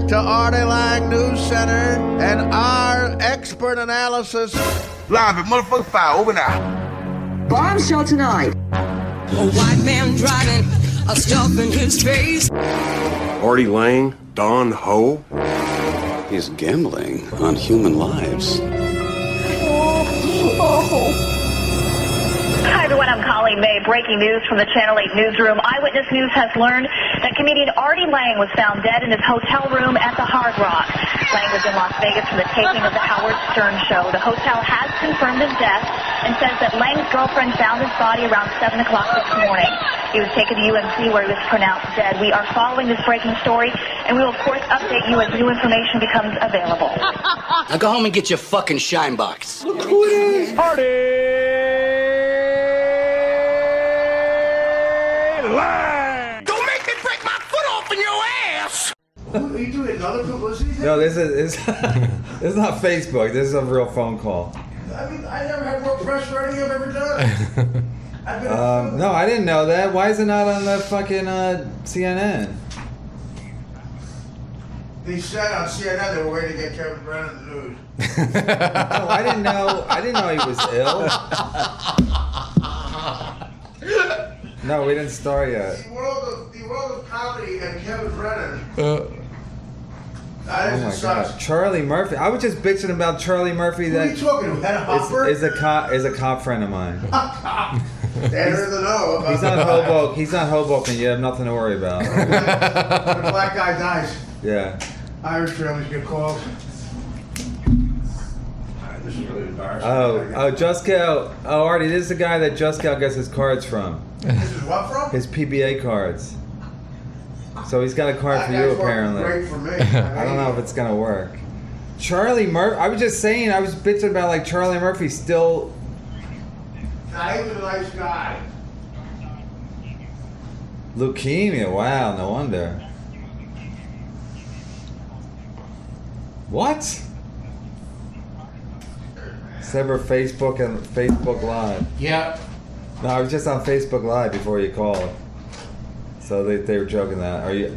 to ARTIE LANGE News Center and our expert analysis. Live at motherfucking 5, over now. Bombshell tonight. A white man driving, a stuff in his face. ARTIE LANGE, Don Ho. He's gambling on human lives. Hi everyone, I'm Colleen May. Breaking news from the Channel 8 newsroom. Eyewitness News has learned that comedian ARTIE LANGE was found dead in his hotel room at the Hard Rock. Lange was in Las Vegas for the taping of the Howard Stern show. The hotel has confirmed his death and says that Lange's girlfriend found his body around 7 o'clock this morning. He was taken to UMC where he was pronounced dead. We are following this breaking story, and we will of course update you as new information becomes available. Now go home and get your fucking shine box. Look who it is. ARTIE LANGE. Don't make me break my foot off in your ass. Are you doing another publicity thing? No, this is it's not Facebook. This is a real phone call. I mean, I never had more press for anything I've ever done. No, I didn't know that. Why is it not on the fucking CNN? They said on CNN they were waiting to get Kevin Brennan in the news. No, I didn't know. I didn't know he was ill. No, we didn't start yet. The world of comedy and Kevin Brennan. Oh my God, Charlie Murphy. I was just bitching about Charlie Murphy. What are you talking about? Hopper? Is a cop friend of mine. They're in the know about He's not Hoboken. He's not Hoboken. You have nothing to worry about. When a black guy dies, Yeah. Irish families get calls. This is really embarrassing. Artie, this is the guy that Just Cal gets his cards from. This is what from? His PBA cards. So he's got a card for you, apparently. Great for me. I don't know if it's gonna work. Charlie Murphy. I was just saying. I was bitching about like Charlie Murphy still. Nah, he was a nice guy. Leukemia. Wow. No wonder. What? Sever Facebook and Facebook Live. Yeah. No, I was just on Facebook Live before you called. So they were joking that. Are you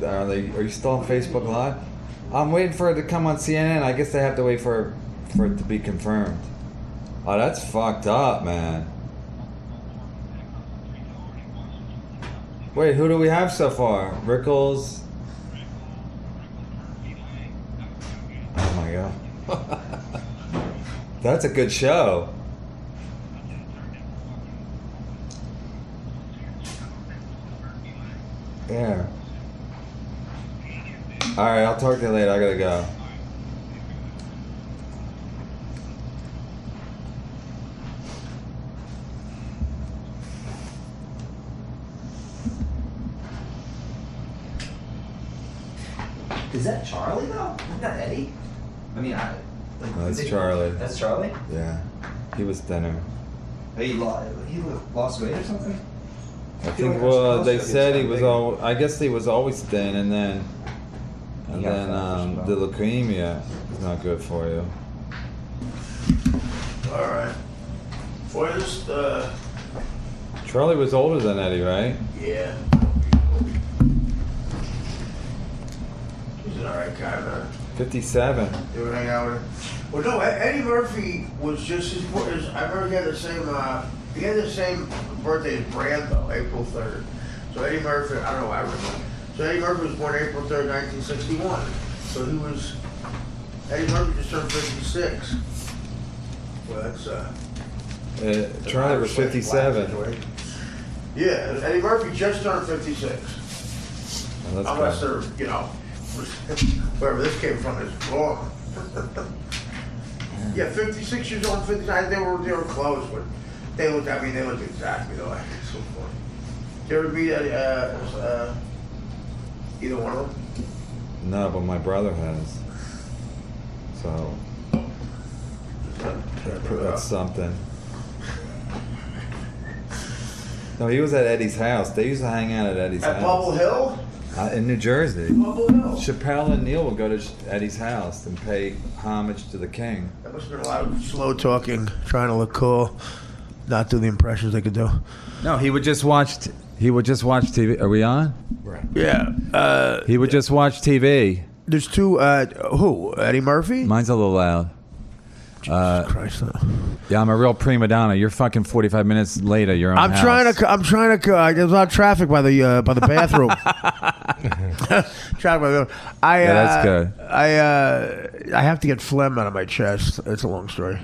still on Facebook Live? I'm waiting for it to come on CNN. I guess they have to wait for it to be confirmed. Oh, that's fucked up, man. Wait, who do we have so far? Rickles. Oh my God. That's a good show. Yeah. Alright, I'll talk to you later. I gotta go. Is that Charlie though? Isn't that Eddie? I mean, No, that's Charlie. That's Charlie? Yeah. He was thinner. He lost weight or something? I think, well, they said he was all. I guess he was always thin, and then the leukemia is not good for you. All right. For this, Charlie was older than Eddie, right? yeah. He's an alright guy, man. 57. You ever hang out with him? Well, no, Eddie Murphy was just his. I remember he had the same. He had the same birthday as Brando, April 3rd. So Eddie Murphy, I don't know why I remember. So Eddie Murphy was born April 3rd, 1961. So Eddie Murphy just turned 56. Well, that's Charlie was 57. Yeah, Eddie Murphy just turned 56. Oh, that's Unless good. they're, wherever this came from is wrong. Yeah, 56 years old, 59. They were close, but they looked exactly like. It's so funny. Did you ever meet either one of them? No, but my brother has. So that's something. No, he was at Eddie's house. They used to hang out at Eddie's house. At Bubble Hill? In New Jersey. Bubble Hill. Chappelle and Neil would go to Eddie's house and pay homage to the king. That must have been a lot of slow talking, trying to look cool, not do the impressions they could do. No, he would just watch TV. Are we on? Yeah. He would just watch TV There's two. Who? Eddie Murphy? Mine's a little loud. Jesus Christ! Yeah, I'm a real prima donna. You're fucking 45 minutes late at your own house. I'm trying to. There's a lot of traffic by the bathroom. Traffic by the. Yeah, that's good. I have to get phlegm out of my chest. It's a long story.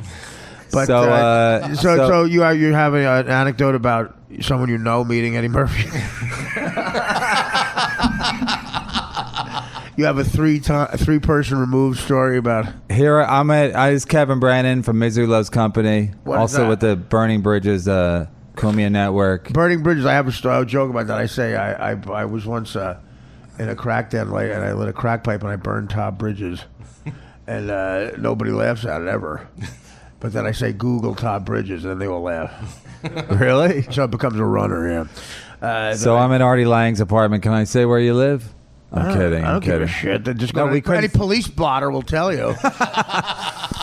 But so you have an anecdote about someone you know meeting Eddie Murphy. You have a three-person removed story about. Here I was Kevin Brennan from Misery Loves Company. What is also that? with the Burning Bridges Cumia Network. Burning Bridges. I have a joke about that. I say I was once in a crack den light and I lit a crack pipe and I burned Todd Bridges, and nobody laughs at it ever. But then I say Google Todd Bridges and then they all laugh. Really? So it becomes a runner. Yeah. So I'm in Artie Lange's apartment. Can I say where you live? I'm kidding. I don't give a shit. Any police blotter will tell you.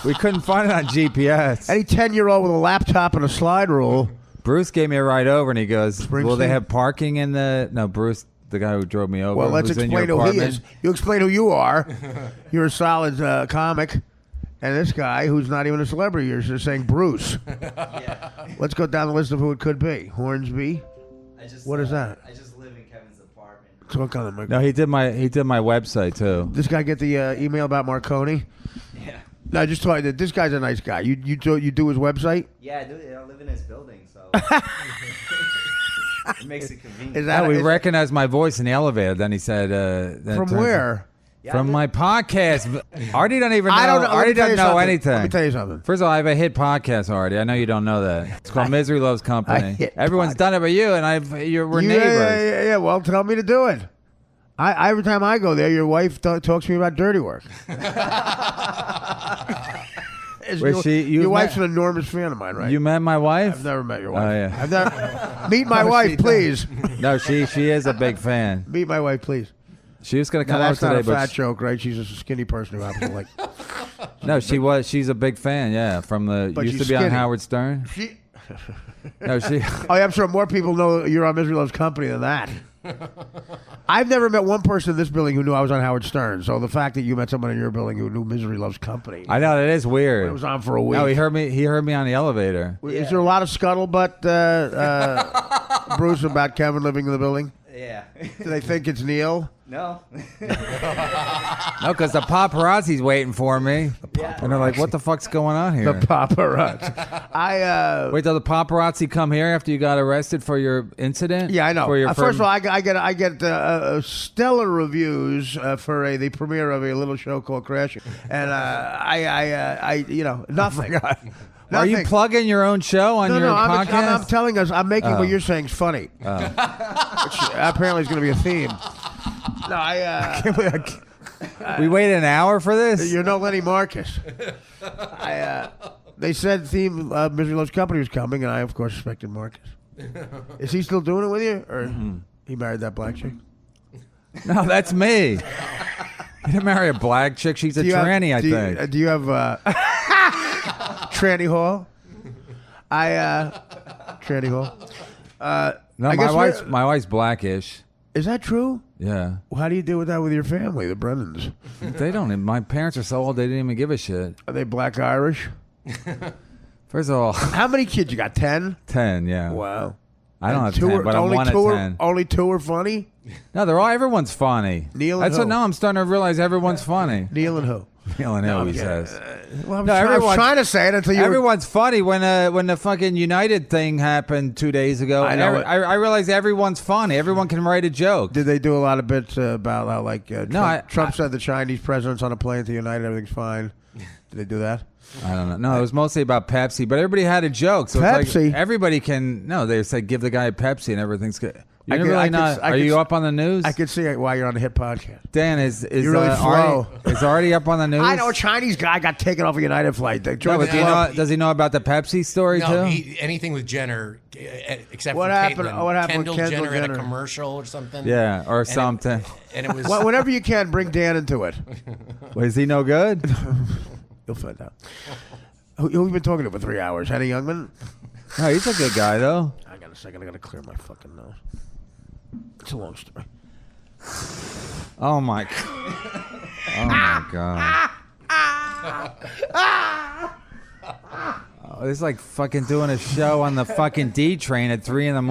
We couldn't find it on GPS. Any 10-year-old with a laptop and a slide rule. Bruce gave me a ride over, and he goes, "Will they Springsteen? have parking in the?" No, Bruce, the guy who drove me over. Well, let's who's in explain your who he apartment. is. You explain who you are. You're a solid comic. And this guy, who's not even a celebrity, you're just saying Bruce. Yeah. Let's go down the list of who it could be. Hornsby. What is that? I just live in Kevin's apartment. Talk on the mic. No, he did my website too. This guy get the email about Marconi? Yeah. No, just tell you that this guy's a nice guy. You do his website? Yeah, I do. I live in his building, so it makes it convenient. Is that We recognized my voice in the elevator. Then he said, from where? From my podcast. Artie don't even know. I don't know. Artie doesn't know anything. Let me tell you something. First of all, I have a hit podcast, Artie. I know you don't know that. It's called Misery Loves Company. Everyone's done it but you, and we're neighbors. Yeah. Well, tell me to do it. Every time I go there, your wife talks to me about dirty work. Your wife's an enormous fan of mine, right? You met my wife? I've never met your wife. Oh, yeah. I've never meet my wife, please. No, she is a big fan. Meet my wife, please. She was going to come No, out that's today, not a but fat joke, right? She's a skinny person who happens to like. no, she's a big fan. Yeah, from But used she's to be on skinny. Howard Stern. No, she. Oh, yeah, I'm sure more people know you're on Misery Loves Company than that. I've never met one person in this building who knew I was on Howard Stern. So the fact that you met someone in your building who knew Misery Loves Company. I know, that is weird. It was on for a week. No, he heard me on the elevator. Is there a lot of scuttlebutt, Bruce, about Kevin living in the building? Yeah. Do they think it's Neil? No. No, because the paparazzi's waiting for me. And they're like, what the fuck's going on here? The paparazzi. Wait, till the paparazzi come here after you got arrested for your incident? Yeah, I know. For your First of all, I get stellar reviews for the premiere of a little show called Crashing, and nothing. Are you plugging your own show on your podcast? I'm telling us. I'm making what you're saying is funny. Which apparently is going to be a theme. No, we waited an hour for this? You're no Lenny Marcus. They said theme Misery Loves Company was coming, and I, of course, expected Marcus. Is he still doing it with you? Or he married that black chick? No, that's me. He didn't marry a black chick. She's a tranny, I think. Do you have tranny hall? Tranny hall. No, my wife's blackish. Is that true? Yeah. Well, how do you deal with that with your family, the Brennans? They don't. My parents are so old they didn't even give a shit. Are they black Irish? First of all, how many kids you got? 10? 10, yeah. Wow. I don't have 10, but I'm one of 10. Only 2 are funny? No, everyone's funny. Neil and who? Now I'm starting to realize everyone's funny. Neil and who? Neil and who, he says. Well, I was trying to say it until you Everyone's funny. When the fucking United thing happened 2 days ago, I know I realized everyone's funny. Everyone can write a joke. Did they do a lot of bits about how, like, No, Trump said the Chinese president's on a plane to United, everything's fine? Did they do that? I don't know. No, it was mostly about Pepsi, but everybody had a joke. So Pepsi? It's like everybody can. No, they said give the guy a Pepsi and everything's good. Are you up on the news? I could see why you're on a hit podcast. Dan, is really flow. Is Artie up on the news? I know a Chinese guy got taken off a United flight. No, but does he know about the Pepsi story too? Anything with Jenner, except what for happened? Caitlyn. What happened Kendall with Kendall Jenner at Jenner? a commercial or something? Yeah, or something. And it was well, whenever you can, bring Dan into it. Well, is he no good? You'll find out. Who we been talking to for 3 hours? Henny Youngman? No, he's a good guy though. I got a second. I got to clear my fucking nose. It's a long story. Oh my God. Oh my god. Oh, it's like fucking doing a show on the fucking D train at 3 a.m.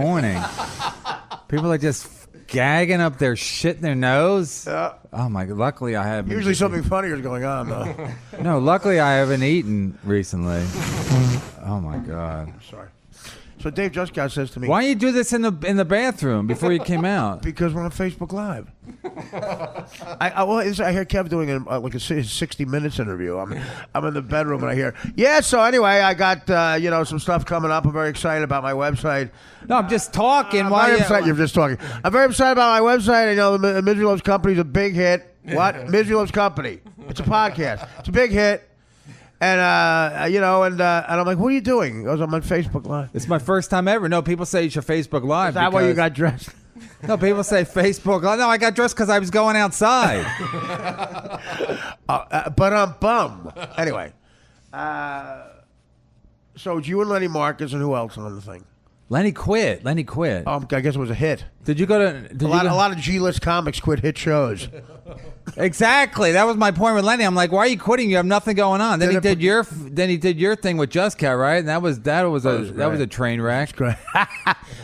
People are just gagging up their shit in their nose. Yeah. Oh my god. Luckily I haven't. Usually something funnier is going on, though. No, luckily I haven't eaten recently. Oh my god. Sorry. So Dave Juskow says to me, why you do this in the bathroom before you came out? Because we're on Facebook Live. I hear Kev doing like a 60 Minutes interview. I'm in the bedroom and I hear, yeah. So anyway, I got some stuff coming up. I'm very excited about my website. No, I'm just talking. You're just talking. I'm very excited about my website. I know the Misery Loves Company is a big hit. What? Misery Loves Company. It's a podcast. It's a big hit. And and I'm like, what are you doing? He goes, I'm on Facebook Live. It's my first time ever. No, people say it's your Facebook Live. Is that why you got dressed? No, people say Facebook Live. No, I got dressed because I was going outside. But I'm bum. Anyway, so it's you and Lenny Marcus and who else on the thing? Lenny quit. I guess it was a hit. Did you go to? A lot of G-list comics quit hit shows. Exactly. That was my point with Lenny. I'm like, why are you quitting? You have nothing going on. Then he did your thing with Just Cat, right? And that was a train wreck.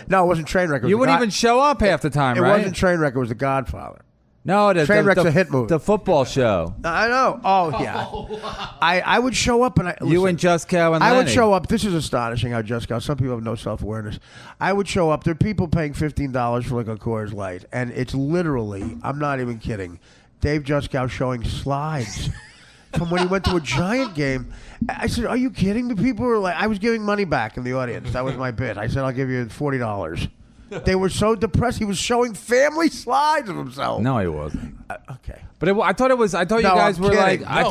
No, it wasn't train wreck. You wouldn't even show up half the time, right? It wasn't train wreck. It was The Godfather. No, Trainwreck's a hit movie. The football show. I know. Oh yeah. I would show up and you and Just Cow and Lenny. I would show up. This is astonishing how Just Cow. Some people have no self-awareness. I would show up. There are people paying $15 for like a Coors Light, and it's literally. I'm not even kidding. Dave Juskow showing slides from when he went to a Giant game. I said, "Are you kidding me?" People were like, "I was giving money back in the audience." That was my bit. I said, "I'll give you $40." They were so depressed. He was showing family slides of himself. No, he wasn't. Okay, but I thought you guys were kidding. like. I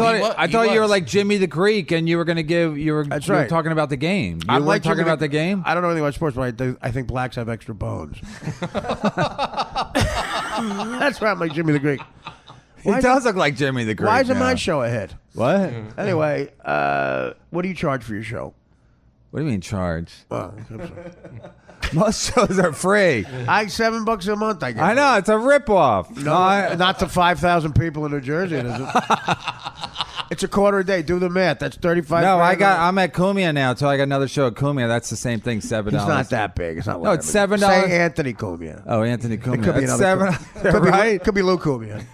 thought you were like Jimmy the Greek, and you were going to give. You were talking about the game. You weren't talking about the game. I don't know anything about sports, but I think blacks have extra bones. That's why I'm like Jimmy the Greek. He does look like Jimmy the Greek. Why isn't my show a hit? What? Anyway, what do you charge for your show? What do you mean charge? Oh, most shows are free. $7 a month, I guess. I know, it's a ripoff. No, not to 5,000 people in New Jersey. It's a quarter a day. Do the math. That's 35. No, I'm at Cumia now, so I got another show at Cumia. That's the same thing, $7. It's not that big. It's not. No, it's $7. Say Anthony Cumia. Oh, Anthony Cumia. It could be it's another. $7. Could be Lou Cumia.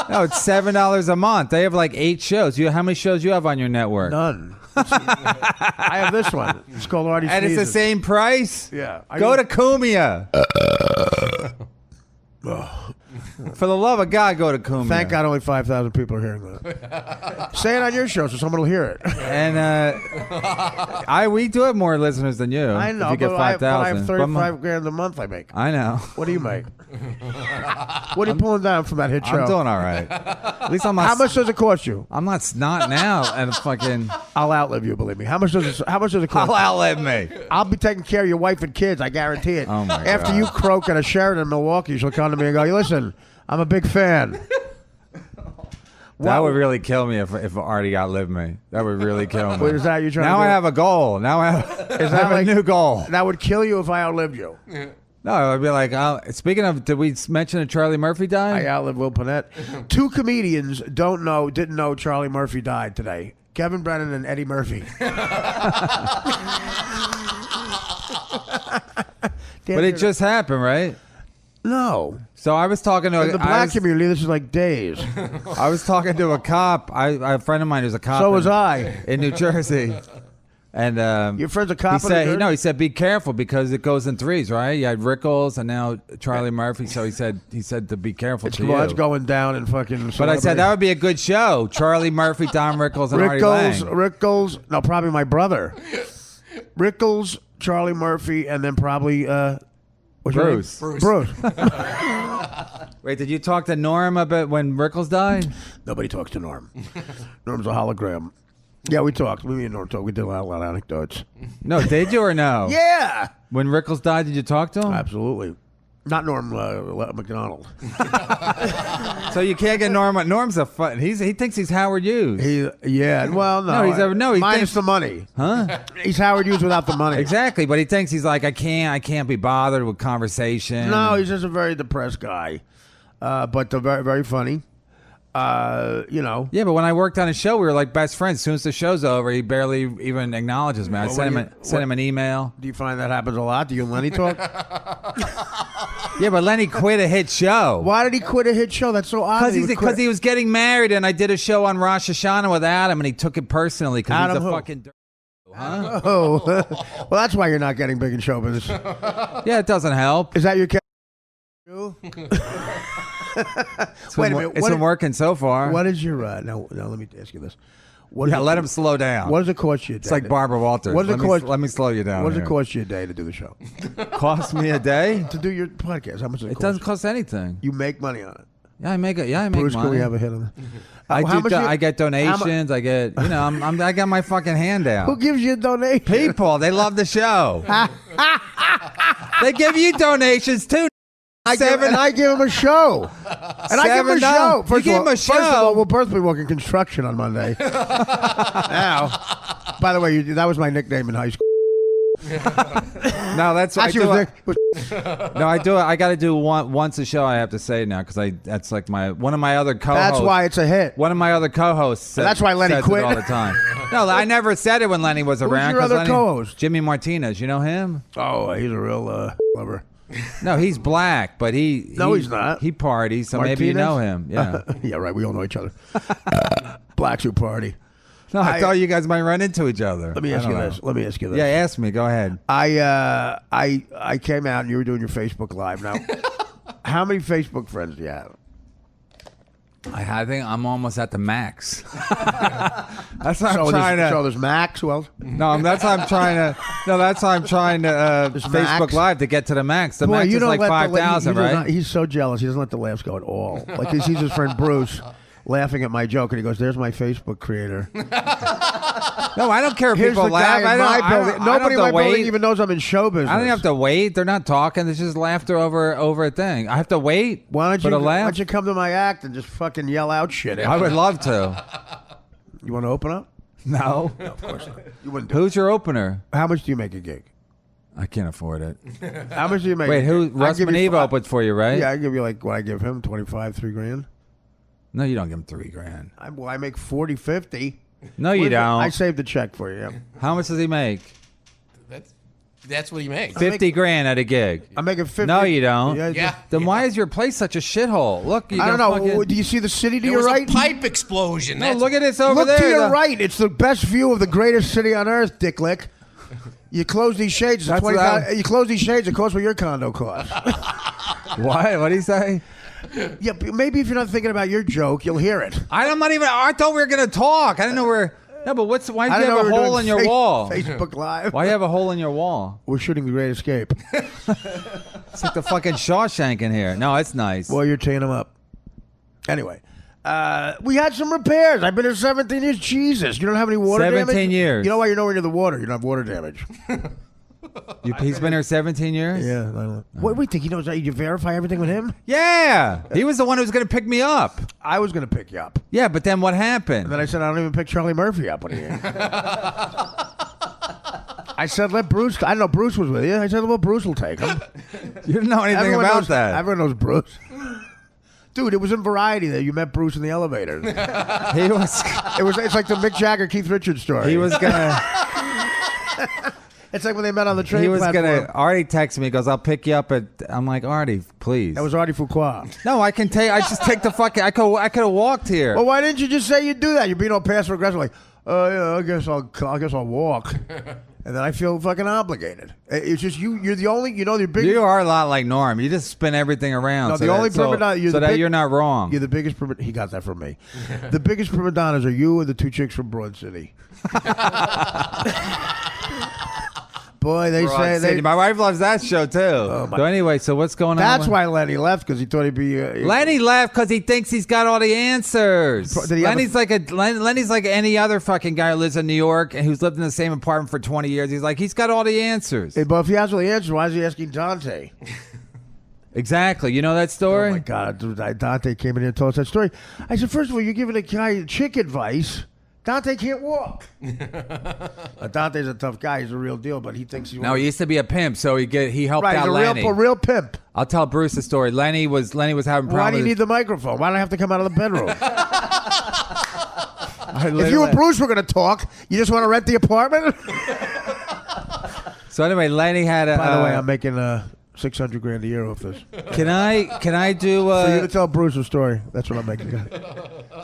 No, it's $7 a month. They have like 8 shows. How many shows you have on your network? None. I have this one. It's called Artie And Sneezes. it's the same price? Yeah. Go to Cumia. For the love of God, go to Cumia. Thank God only 5,000 people are hearing that. Say it on your show so someone will hear it. And we do have more listeners than you. I know, if you get 5,000. I have 35 grand a month I make. I know. What do you make? What are you pulling down from that hit show? I'm doing all right. At least I'm not. How much does it cost you? I'm not now. And fucking. I'll outlive you, believe me. How much does it cost? I'll outlive me. I'll be taking care of your wife and kids. I guarantee it. Oh my After God. you croak at a Sheraton in Milwaukee, she'll come to me and go, "Listen, I'm a big fan." That would really kill me if Artie outlived me. That would really kill me. Wait, is that you trying now to do? I have a goal. Now I have a new goal. That would kill you if I outlived you. No, I'd be like, speaking of, did we mention that Charlie Murphy died? I outlived Will Panett. 2 comedians didn't know Charlie Murphy died today. Kevin Brennan and Eddie Murphy. But it just happened, right? No. So I was talking to in the black community. This is like days. I was talking to a cop. A friend of mine who's a cop. So was I in New Jersey. And your friend's a cop. He said be careful because it goes in threes, right? You had Rickles and now Charlie Murphy. So he said to be careful. It's going down in fucking. But I said that would be a good show. Charlie Murphy, Don Rickles, and Artie Lange. Rickles. No, probably my brother. Rickles, Charlie Murphy, and then probably Bruce. Wait, did you talk to Norm about when Rickles died? Nobody talks to Norm. Norm's a hologram. Yeah, we talked. Me and Norm talked. We did a lot of anecdotes. No, did you or no? Yeah. When Rickles died, did you talk to him? Absolutely. Not Norm McDonald. So you can't get Norm. Norm's a fun. He thinks he's Howard Hughes. Well, no. He's minus the money. Huh? He's Howard Hughes without the money. Exactly, but he thinks he's like I can't be bothered with conversation. No, he's just a very depressed guy, but very very funny. You know. Yeah, but when I worked on a show, we were like best friends. As soon as the show's over, he barely even acknowledges me. I sent him an email. Do you find that happens a lot? Do you and Lenny talk? Yeah, but Lenny quit a hit show. Why did he quit a hit show? That's so odd. Because he was getting married, and I did a show on Rosh Hashanah with Adam, and he took it personally because he's a fucking dirt. Huh? Oh, well, that's why you're not getting big in show business. Yeah, it doesn't help. Is that your cat? Wait a minute. It's been working so far. What is your now? Let me ask you this. Let him slow down. What does it cost you a day? It's like Barbara Walters. Let me slow you down. What does it cost you a day to do the show? Cost me a day to do your podcast? How much does it cost? It doesn't cost anything. You make money on it. Yeah, I make it. Yeah, I make Bruce, money. Can we have a hit on that? I get donations. I get, I got my fucking hand out. Who gives you a donation? People. They love the show. They give you donations too. I give him a show. And I give him a show. First of all, we'll both be working construction on Monday. Now, by the way, that was my nickname in high school. No, that's I do. No, I do. I got to do once a show. I have to say now because that's like one of my other co-hosts. That's why it's a hit. One of my other co-hosts. That's why Lenny quit all the time. No, I never said it when Lenny was around. Who's your other co-host? Jimmy Martinez. You know him? Oh, he's a real lover. No, he's black, but he's not. He parties, so Martinez? maybe you know him. Yeah. Yeah, right. We all know each other. Blacks who party. No, I thought you guys might run into each other. Let me ask you this. Yeah, ask me. Go ahead. I came out and you were doing your Facebook Live. Now, how many Facebook friends do you have? I think I'm almost at the max. That's what I'm trying to. So there's Max. Who else? No, that's how I'm trying to. No, that's how I'm trying to Facebook Max? Live to get to the max. The max is like 5,000, right? He's so jealous. He doesn't let the laughs go at all. Like he sees his friend Bruce laughing at my joke, and he goes, "There's my Facebook creator." No, I don't care if Here's people the laugh. guy in my building. Nobody in my building even knows I'm in show business. I don't have to wait. They're not talking. It's just laughter over a thing. I have to wait. Why don't you come to my act and just fucking yell out shit? I would love to. You want to open up? No. No, of course not. You wouldn't. Who's your opener? How much do you make a gig? I can't afford it. How much do you make? Wait, Russ Maneve opens for you, right? Yeah, I give you I give him 25, $3,000. No, you don't give him $3,000. I make 40, 50. No, you don't. I saved the check for you. Yeah. How much does he make? That's what he makes. $50,000 at a gig. I'm making 50. No, you don't. Yeah. Then why is your place such a shithole? Look, I don't know. Do you see the city to your right? There was a pipe explosion. No, look at this over there. Look to your right. It's the best view of the greatest city on earth, Dick Lick. You close these shades. You close these shades. It costs what your condo costs. What? What did he say? Yeah, maybe if you're not thinking about your joke, you'll hear it. I thought we were going to talk. I didn't know where. No, but why do you have a hole in your wall? Facebook Live. Why do you have a hole in your wall? We're shooting The Great Escape. It's like the fucking Shawshank in here. No, it's nice. Well, you're teeing them up. Anyway, we had some repairs. I've been here 17 years. Jesus, you don't have any water damage? 17 years. You know why you're nowhere near the water? You don't have water damage. He's been here 17 years? Yeah. I don't know. What do we think? He knows? You verify everything with him? Yeah. He was the one who was going to pick me up. I was going to pick you up. Yeah, but then what happened? And then I said, I don't even pick Charlie Murphy up when he I said, let Bruce. I know Bruce was with you. I said, well, Bruce will take him. You didn't know anything about that. Everyone knows Bruce. Dude, it was in Variety that you met Bruce in the elevator. He was. It's like the Mick Jagger, Keith Richards story. He was gonna. It's like when they met on the train. He was platform. Artie texted me. He goes, "I'll pick you up at." I'm like, Artie, please. That was Artie Fuqua. No, I can take. I just take the fucking. I could have walked here. Well, why didn't you just say you'd do that? You're being all passive aggressive, like, yeah, I guess I'll walk. And then I feel fucking obligated. It's just you're the only, you're big. You are a lot like Norm. You just spin everything around. No, the only prima donna. You're not wrong. You're the biggest prima. He got that from me. The biggest prima donnas are you and the two chicks from Broad City. Boy, they say my wife loves that show too. So anyway, so what's going on? That's why Lenny left, because he thought he'd be. Lenny left because he thinks he's got all the answers. Lenny's like any other fucking guy who lives in New York and who's lived in the same apartment for 20 years. He's got all the answers. Hey, but if he has all the answers, why is he asking Dante? Exactly. You know that story? Oh my God, dude, Dante came in here and told us that story. I said, first of all, you're giving a guy chick advice. Dante can't walk. Dante's a tough guy. He's a real deal, but he thinks No, he used to be a pimp, so he helped right, out he's Lenny. a real pimp. I'll tell Bruce the story. Lenny was having problems. Why do you need the microphone? Why do I have to come out of the bedroom? If you and Bruce were going to talk, you just want to rent the apartment? So anyway, Lenny had a... By the way, I'm making $600,000 a year off this. Can I do... For you to tell Bruce a story. That's what I'm making.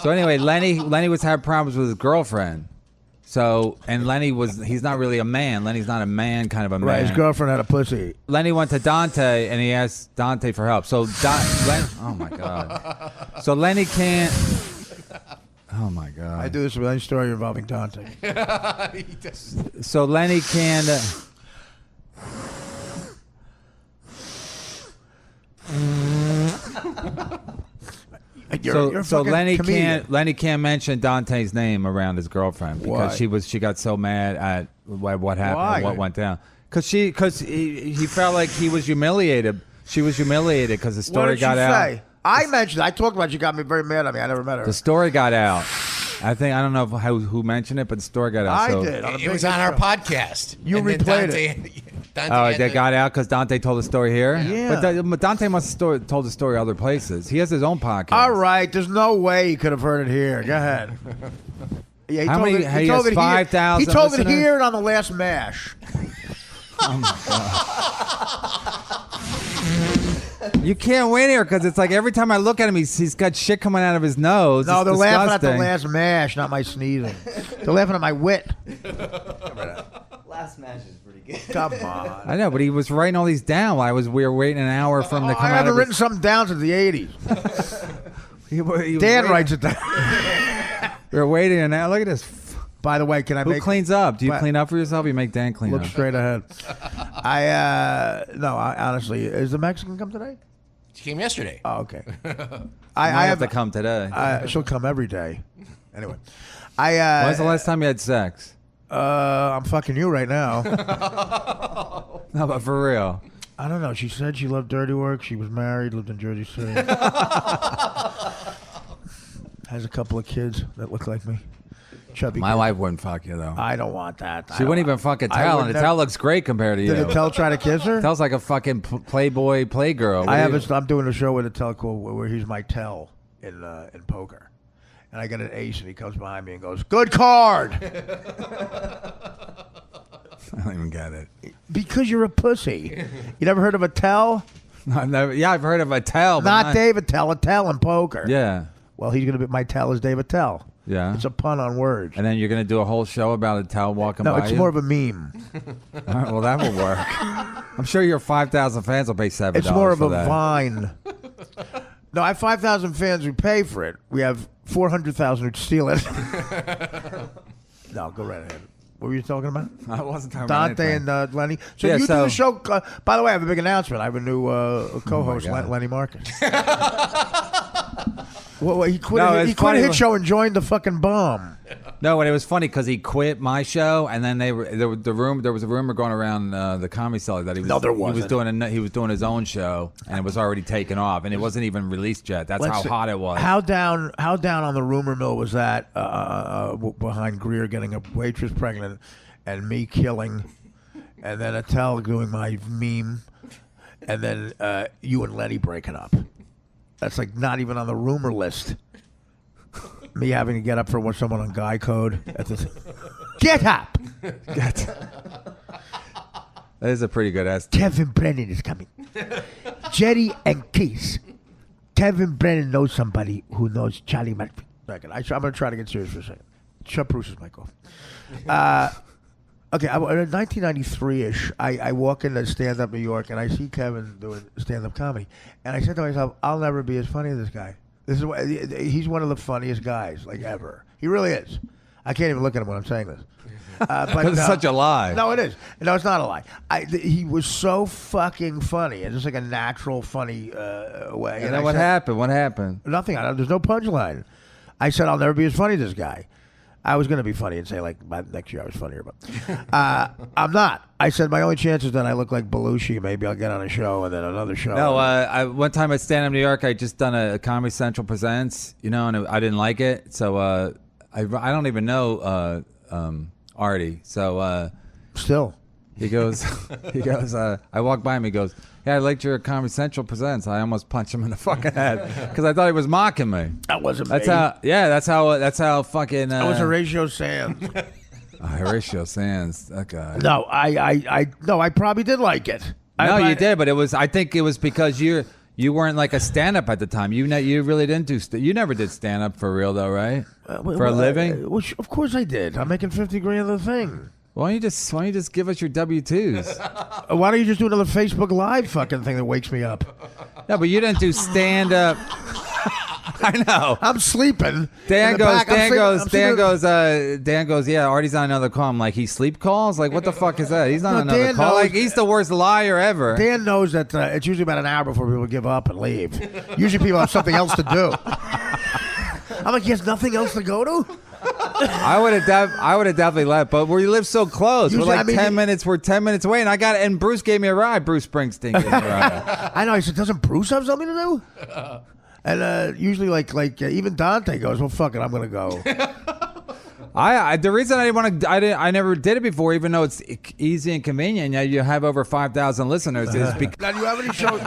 So anyway, Lenny was having problems with his girlfriend. So, and he's not really a man. Lenny's not a man, kind of a man. Right, his girlfriend had a pussy. Lenny went to Dante, and he asked Dante for help. So, oh my God. So Lenny can't... Oh my God. I do this with any story involving Dante. So Lenny can't... So Lenny can't mention Dante's name around his girlfriend because she got so mad at what happened, what went down. Because he felt like he was humiliated. She was humiliated because the story got out. Say? I mentioned. I talked about. She got me very mad at me. I never met her. The story got out. I don't know who mentioned it, but the story got out. I did. It was on our podcast. You replayed it. They got out because Dante told the story here? Yeah. But Dante must have told the story other places. He has his own podcast. All right. There's no way he could have heard it here. Go ahead. Yeah, How many? He has 5,000 He told it listeners? here and on the last MASH. Oh my God. You can't win here because it's like every time I look at him, he's got shit coming out of his nose. No, It's they're laughing at the disgusting. last MASH, not my sneezing. They're laughing at my wit. Last match is pretty good. Come on. I know, but he was writing all these down while we were waiting an hour for him to come I out haven't of written his... something down since the 80s. He was Dan waiting. writes it down. We were waiting an hour. Look at this. By the way, can I Who make... cleans up? Do you What? clean up for yourself? Or you make Dan clean Look up? straight ahead. Honestly, is the Mexican come today? She came yesterday. Oh, okay. I have to come today. She'll come every day. Anyway, When's the last time you had sex? I'm fucking you right now. No, but for real. I don't know. She said she loved dirty work. She was married, lived in Jersey City. Has a couple of kids that look like me. Chubby. My wife wouldn't fuck you though. I don't want that. She wouldn't even fucking tell, and Attell looks great compared to you. Did Attell try to kiss her? Attell's like a fucking Playboy playgirl. I'm doing a show with Attell called where he's my tell in poker, and I get an ace, and he comes behind me and goes, "Good card." I don't even get it. Because you're a pussy. You never heard of Attell? No, I've never. Yeah, I've heard of Attell, but Not Dave Attell. Attell in poker. Yeah. Well, he's gonna be my tell is Dave Attell. Yeah. It's a pun on words. And then you're gonna do a whole show about Attell walking No, by it's you? more of a meme. All right, well, that will work. I'm sure your 5,000 fans will pay $7. It's more of for a that. vine. No, I have 5,000 fans who pay for it. We have 400,000 who steal it. No, go right ahead. What were you talking about? I wasn't talking about Dante anything. and Lenny. So Yeah, you do so- the show. By the way, I have a big announcement. I have a new co-host, God. Lenny Marcus. Well, he quit. No, He it's quit a funny. hit show and joined the fucking bomb. No, and it was funny because he quit my show, and then there was a rumor going around the Comedy Cellar that he was No, there he was wasn't. he was doing his own show, and it was already taken off, and it wasn't even released yet. That's how hot it was. How down on the rumor mill was that behind Greer getting a waitress pregnant and me killing, and then Attell doing my meme, and then you and Lenny breaking up. That's like not even on the rumor list. Me having to get up for someone on Guy Code. Get up! That is a pretty good ass. Kevin Brennan is coming. Jerry and Keith. Kevin Brennan knows somebody who knows Charlie Murphy. I'm going to try to get serious for a second. Shut Bruce's mic off. Okay, in 1993-ish, I walk into stand-up New York, and I see Kevin doing stand-up comedy. And I said to myself, I'll never be as funny as this guy. He's one of the funniest guys, like, ever. He really is. I can't even look at him when I'm saying this. But It's such a lie. No, it is. No, it's not a lie. He was so fucking funny, and just like a natural, funny way. And I then what said, happened? What happened? Nothing. There's no punchline. I said I'll never be as funny as this guy. I was going to be funny and say, like, by next year I was funnier, but I'm not. I said my only chance is that I look like Belushi. Maybe I'll get on a show and then another show. No, one time at Stand Up New York, I just done a Comedy Central Presents, and I didn't like it. So I don't even know Artie. So still, he goes. I walk by him. He goes, "Yeah, I liked your Comedy Central presents." I almost punched him in the fucking head because I thought he was mocking me. That wasn't That's me. how. Yeah, that's how fucking. That was Horatio Sands. Horatio Sands. That guy. No, I probably did like it. No, you did, but it was. I think it was because you weren't like a stand-up at the time. You really didn't do. You never did stand-up for real though, right? For a living. Which, of course I did. I'm making $50,000 of the thing. Why don't you just give us your W-2s? Why don't you just do another Facebook Live fucking thing that wakes me up? No, but you didn't do stand-up. I know. I'm sleeping. Dan goes, yeah, Artie's on another call. I'm like, he sleep calls? Like, what the fuck is that? He's on another Dan call. knows, like, he's the worst liar ever. Dan knows that it's usually about an hour before people give up and leave. Usually people have something else to do. I'm like, he has nothing else to go to? I would have definitely left, but we live so close. Usually, We're 10 minutes. We're 10 minutes away, and Bruce gave me a ride. Bruce Springsteen gave me a ride. I know. I said, doesn't Bruce have something to do? And usually, even Dante goes, well, fuck it, I'm gonna go. The reason I didn't want to, I never did it before, even though it's easy and convenient. Yeah, you have over 5,000 listeners. Is because now, do you have any shows?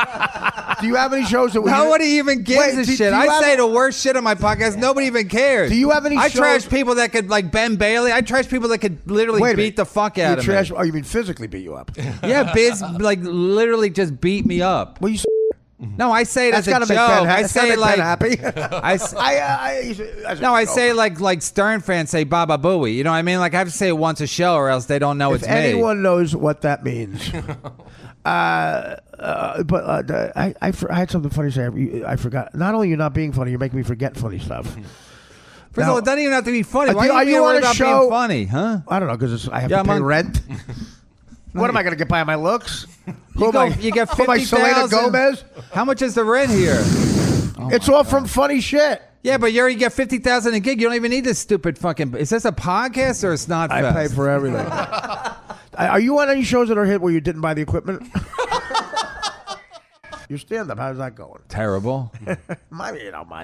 Do you have any shows that nobody even gives a shit? I say the worst shit on my podcast. Nobody even cares. Do you have any? I shows? trash people that could, like Ben Bailey. I trash people that could literally beat the fuck out of me. Oh, you mean physically beat you up? Yeah, literally just beat me up. Well, you. No, I say it as a joke. I say it like happy. I say like Stern fans say "Baba Booey." You know what I mean? Like I have to say it once a show, or else they don't know it's me. If anyone knows what that means, I had something funny to say. I forgot. Not only you're not being funny, you're making me forget funny stuff. First of all, it doesn't even have to be funny. Why are you on a show? Being funny, huh? I don't know because I have to pay rent. What am I going to get by my looks? You get 50,000. Selena Gomez? How much is the rent here? It's all from funny shit. Yeah, but you already get 50,000 a gig. You don't even need this stupid fucking. Is this a podcast or a snot fest? I pay for everything. Are you on any shows that are hit where you didn't buy the equipment? Your stand-up, how's that going? Terrible. Mine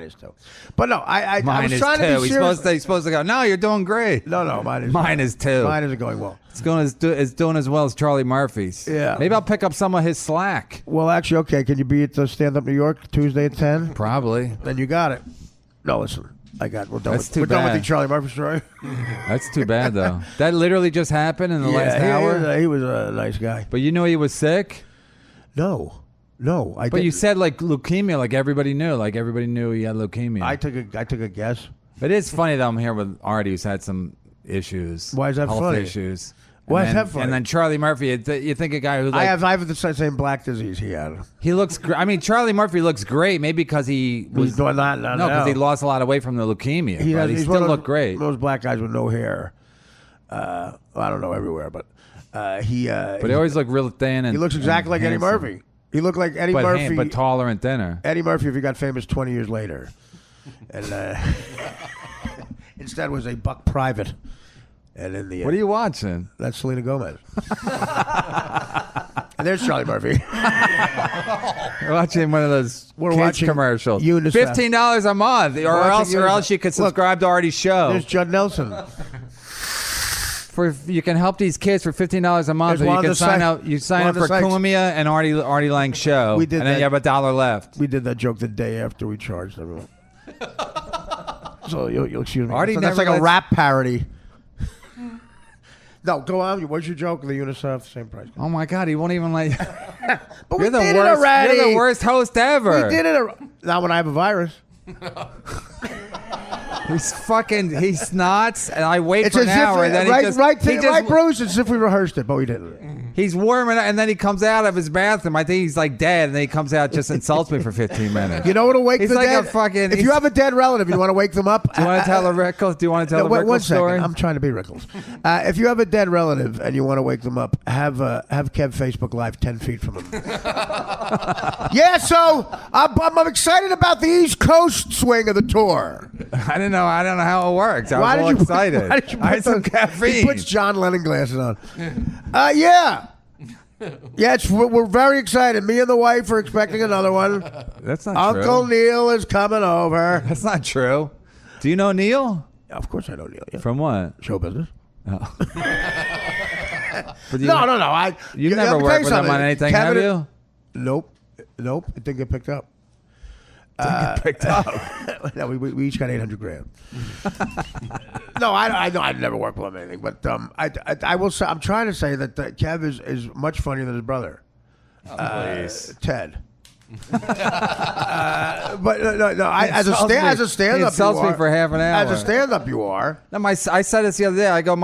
is too. But no, I was trying to be serious. He's supposed to go, no, you're doing great. No, mine is too. Mine isn't going well. It's doing as well as Charlie Murphy's. Yeah. Maybe I'll pick up some of his slack. Well, actually, okay. Can you be at the Stand Up New York Tuesday at 10? Probably. Then you got it. No, listen. We're done with the Charlie Murphy story. That's too bad, though. That literally just happened in the last hour? He was a nice guy. But you knew he was sick? No, I. But you said like leukemia, like everybody knew. Like everybody knew he had leukemia. I took a guess. It is funny that I'm here with Artie, who's had some issues. Why is that health funny? Issues. Why is that funny? And then Charlie Murphy, you think a guy who like, I have the same black disease he had. He looks. I mean, Charlie Murphy looks great. Maybe because he was doing that. No, because he lost a lot of weight from the leukemia. He still looked great. Those black guys with no hair. I don't know everywhere, but he. But he always looked real thin. And he looks exactly like handsome. Eddie Murphy. He looked like Eddie Murphy, but taller and thinner. Eddie Murphy, if he got famous 20 years later, and instead was a buck private. And in the what are you watching? That's Selena Gomez. And there's Charlie Murphy. We're watching one of those commercials. UNICEF. $15 a month, or else you could subscribe to Artie's show. There's Judd Nelson. You can help these kids for $15 a month. You can sign up. You sign up for Cumia and Artie Lange show. We did and then you have $1 left. We did that joke the day after we charged everyone. So you'll excuse me. Artie that's like a rap parody. No, go on. What's your joke? The UNICEF, same price. Oh my God, he won't even let you. But you're the worst. You're the worst host ever. We did it. Not when I have a virus. He's snots, and I wait for an hour, and then right, Bruce. It's as if we rehearsed it, but we didn't. He's warming up, and then he comes out of his bathroom. I think he's like dead, and then he comes out, just insults me for 15 minutes. You know what'll wake the dead? If you have a dead relative, you want to wake them up. Do you want to tell the Rickles? Do you want to tell the Rickles story? I'm trying to be Rickles. If you have a dead relative and you want to wake them up, have Kev Facebook Live 10 feet from him. Yeah, so I'm excited about the East Coast swing of the tour. I don't know how it works. I was all excited. I had some caffeine. He puts John Lennon glasses on. Yeah. Yeah, we're very excited. Me and the wife are expecting another one. That's not true. Uncle Neil is coming over. That's not true. Do you know Neil? Of course I know Neil. Yeah. From what? Show business. Oh. No. You never worked with him on anything, have you? Nope. It didn't get picked up. Picked up. No, we each got $800,000. No, I know I'd never worked with him on anything, but I will say I'm trying to say that Kev is much funnier than his brother, Ted. But no. As a stand-up, he insults me for half an hour. As a stand-up, you are. No, I said this the other day. I go,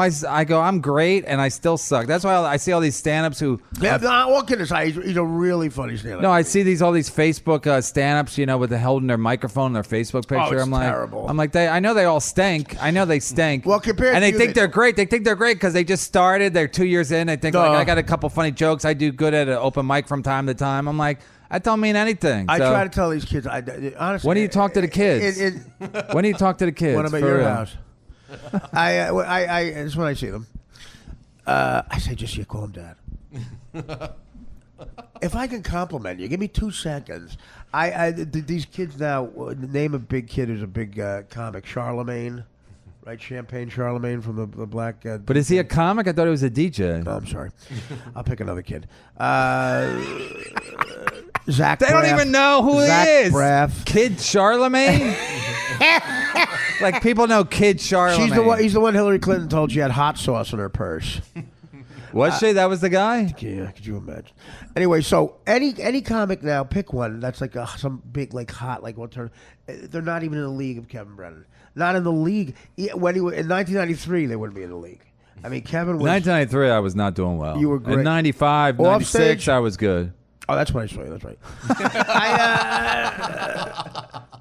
I'm great, and I still suck. That's why I see all these stand-ups who. Yeah, what can I say? He's a really funny stand-up. No, I see all these Facebook stand-ups, with holding their microphone, their Facebook picture. It's I'm like, terrible. I'm like, I know they all stink. I know they stink. Well, compared and to they think they're great. They think they're great because they just started. They're 2 years in. They think I got a couple funny jokes. I do good at an open mic from time to time. I'm like. That don't mean anything. I try to tell these kids. Honestly, when do you talk to the kids? When do you talk to the kids? When I'm at your house. It's when I see them. I say, just you call him Dad. If I can compliment you, give me 2 seconds. These kids now name a big kid who's a big comic, Charlemagne. Right, Champagne Charlemagne from the black. But is he a comic? I thought he was a DJ. Oh, I'm sorry. I'll pick another kid. Zach. They don't even know who Zach he is. Braff. Kid Charlemagne. Like people know Kid Charlemagne. He's the one Hillary Clinton told she had hot sauce in her purse. Was she? That was the guy? Yeah, could you imagine? Anyway, so any comic now, pick one that's like some big, like hot, like one turn. They're not even in the league of Kevin Brennan. Not in the league. When in 1993, they wouldn't be in the league. I mean, Kevin was. 1993, I was not doing well. You were great. In 95, 96, I was good. Oh, that's what I saw you. That's right.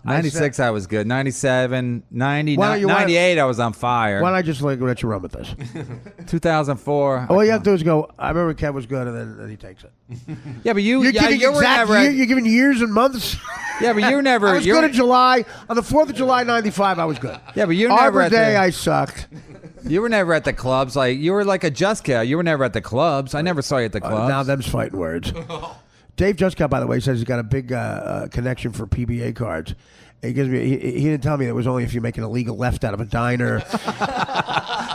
96, I was good. 97, 90, 98, I was on fire. Why don't I just let you run with this? 2004. All you have to do is go, I remember Kev was good, and then he takes it. Yeah, but you're giving years and months. Yeah, but you never. I was good in July. On the 4th of July, 95, I was good. Yeah, but you're Arbor never Day, I sucked. You were never at the clubs. Like you were like a Juska. You were never at the clubs. I never saw you at the clubs. Now them's fighting words. Dave Juska, by the way, says he's got a big connection for PBA cards. He gives me. He didn't tell me there was only if you make an illegal left out of a diner.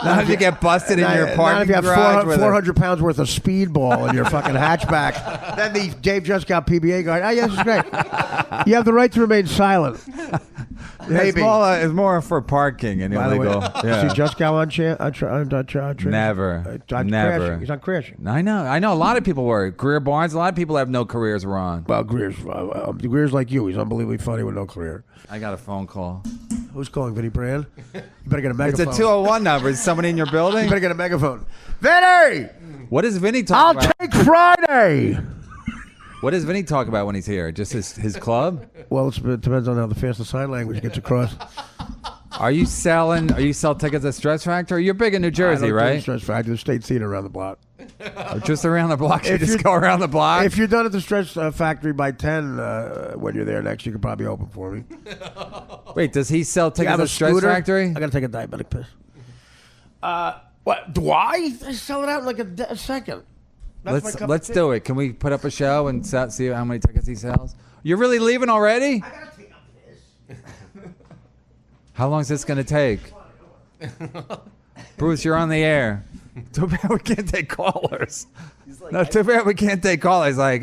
Not if you get busted in your parking garage. Not if you have 400 pounds worth of speedball in your fucking hatchback. Then the Dave Juska PBA card. Oh, yes, it's great. You have the right to remain silent. Maybe. It's more for parking and illegal. See Juska on Never. Crashing. He's on crashing. I know. A lot of people were. Greer Barnes, a lot of people have no careers Ron. Well, Greer's like you. He's unbelievably funny with no career. I got a phone call. Who's calling, Vinny Brand? You better get a megaphone. It's a 201 number. Is somebody in your building? You better get a megaphone. Vinny! What does Vinny talk about? I'll take Friday! What does Vinny talk about when he's here? Just his club? Well, it depends on how the fast sign language gets across. Are you sell tickets at Stress Factory? You're big in New Jersey, right? Stress Factory, the State Theater around the block. Just around the block? You just go around the block? If you're done at the Stress Factory by 10, when you're there next, you can probably open for me. Wait, does he sell tickets at Stress Factory? I gotta take a diabetic piss. What? Do I? I sell it out in like a second. Let's do it. Can we put up a show and see how many tickets he sells? You're really leaving already? I gotta take a piss. How long is this going to take? Bruce, you're on the air. Too bad we can't take callers. Too bad we can't take callers. Like,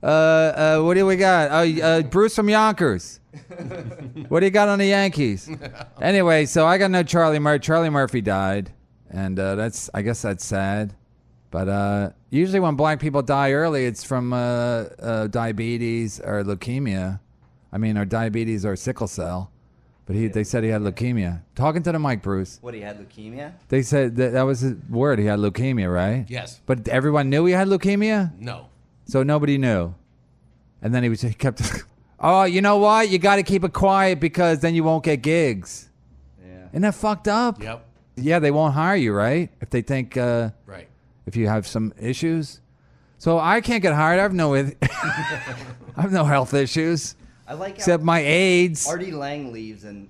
what do we got? Bruce from Yonkers. What do you got on the Yankees? Anyway, so I got no Charlie Murphy. Charlie Murphy died, and I guess that's sad. But usually when black people die early, it's from diabetes or leukemia. Or diabetes or sickle cell. But they said he had leukemia. Talking to the mic, Bruce. What, he had leukemia? They said that was his word. He had leukemia, right? Yes. But everyone knew he had leukemia? No. So nobody knew. And then he kept, oh, you know what? You got to keep it quiet because then you won't get gigs. Yeah. Isn't that fucked up? Yep. Yeah, they won't hire you, right? If they think, right. If you have some issues. So I can't get hired. I have no health issues. I like except my AIDS. ARTIE Lange leaves and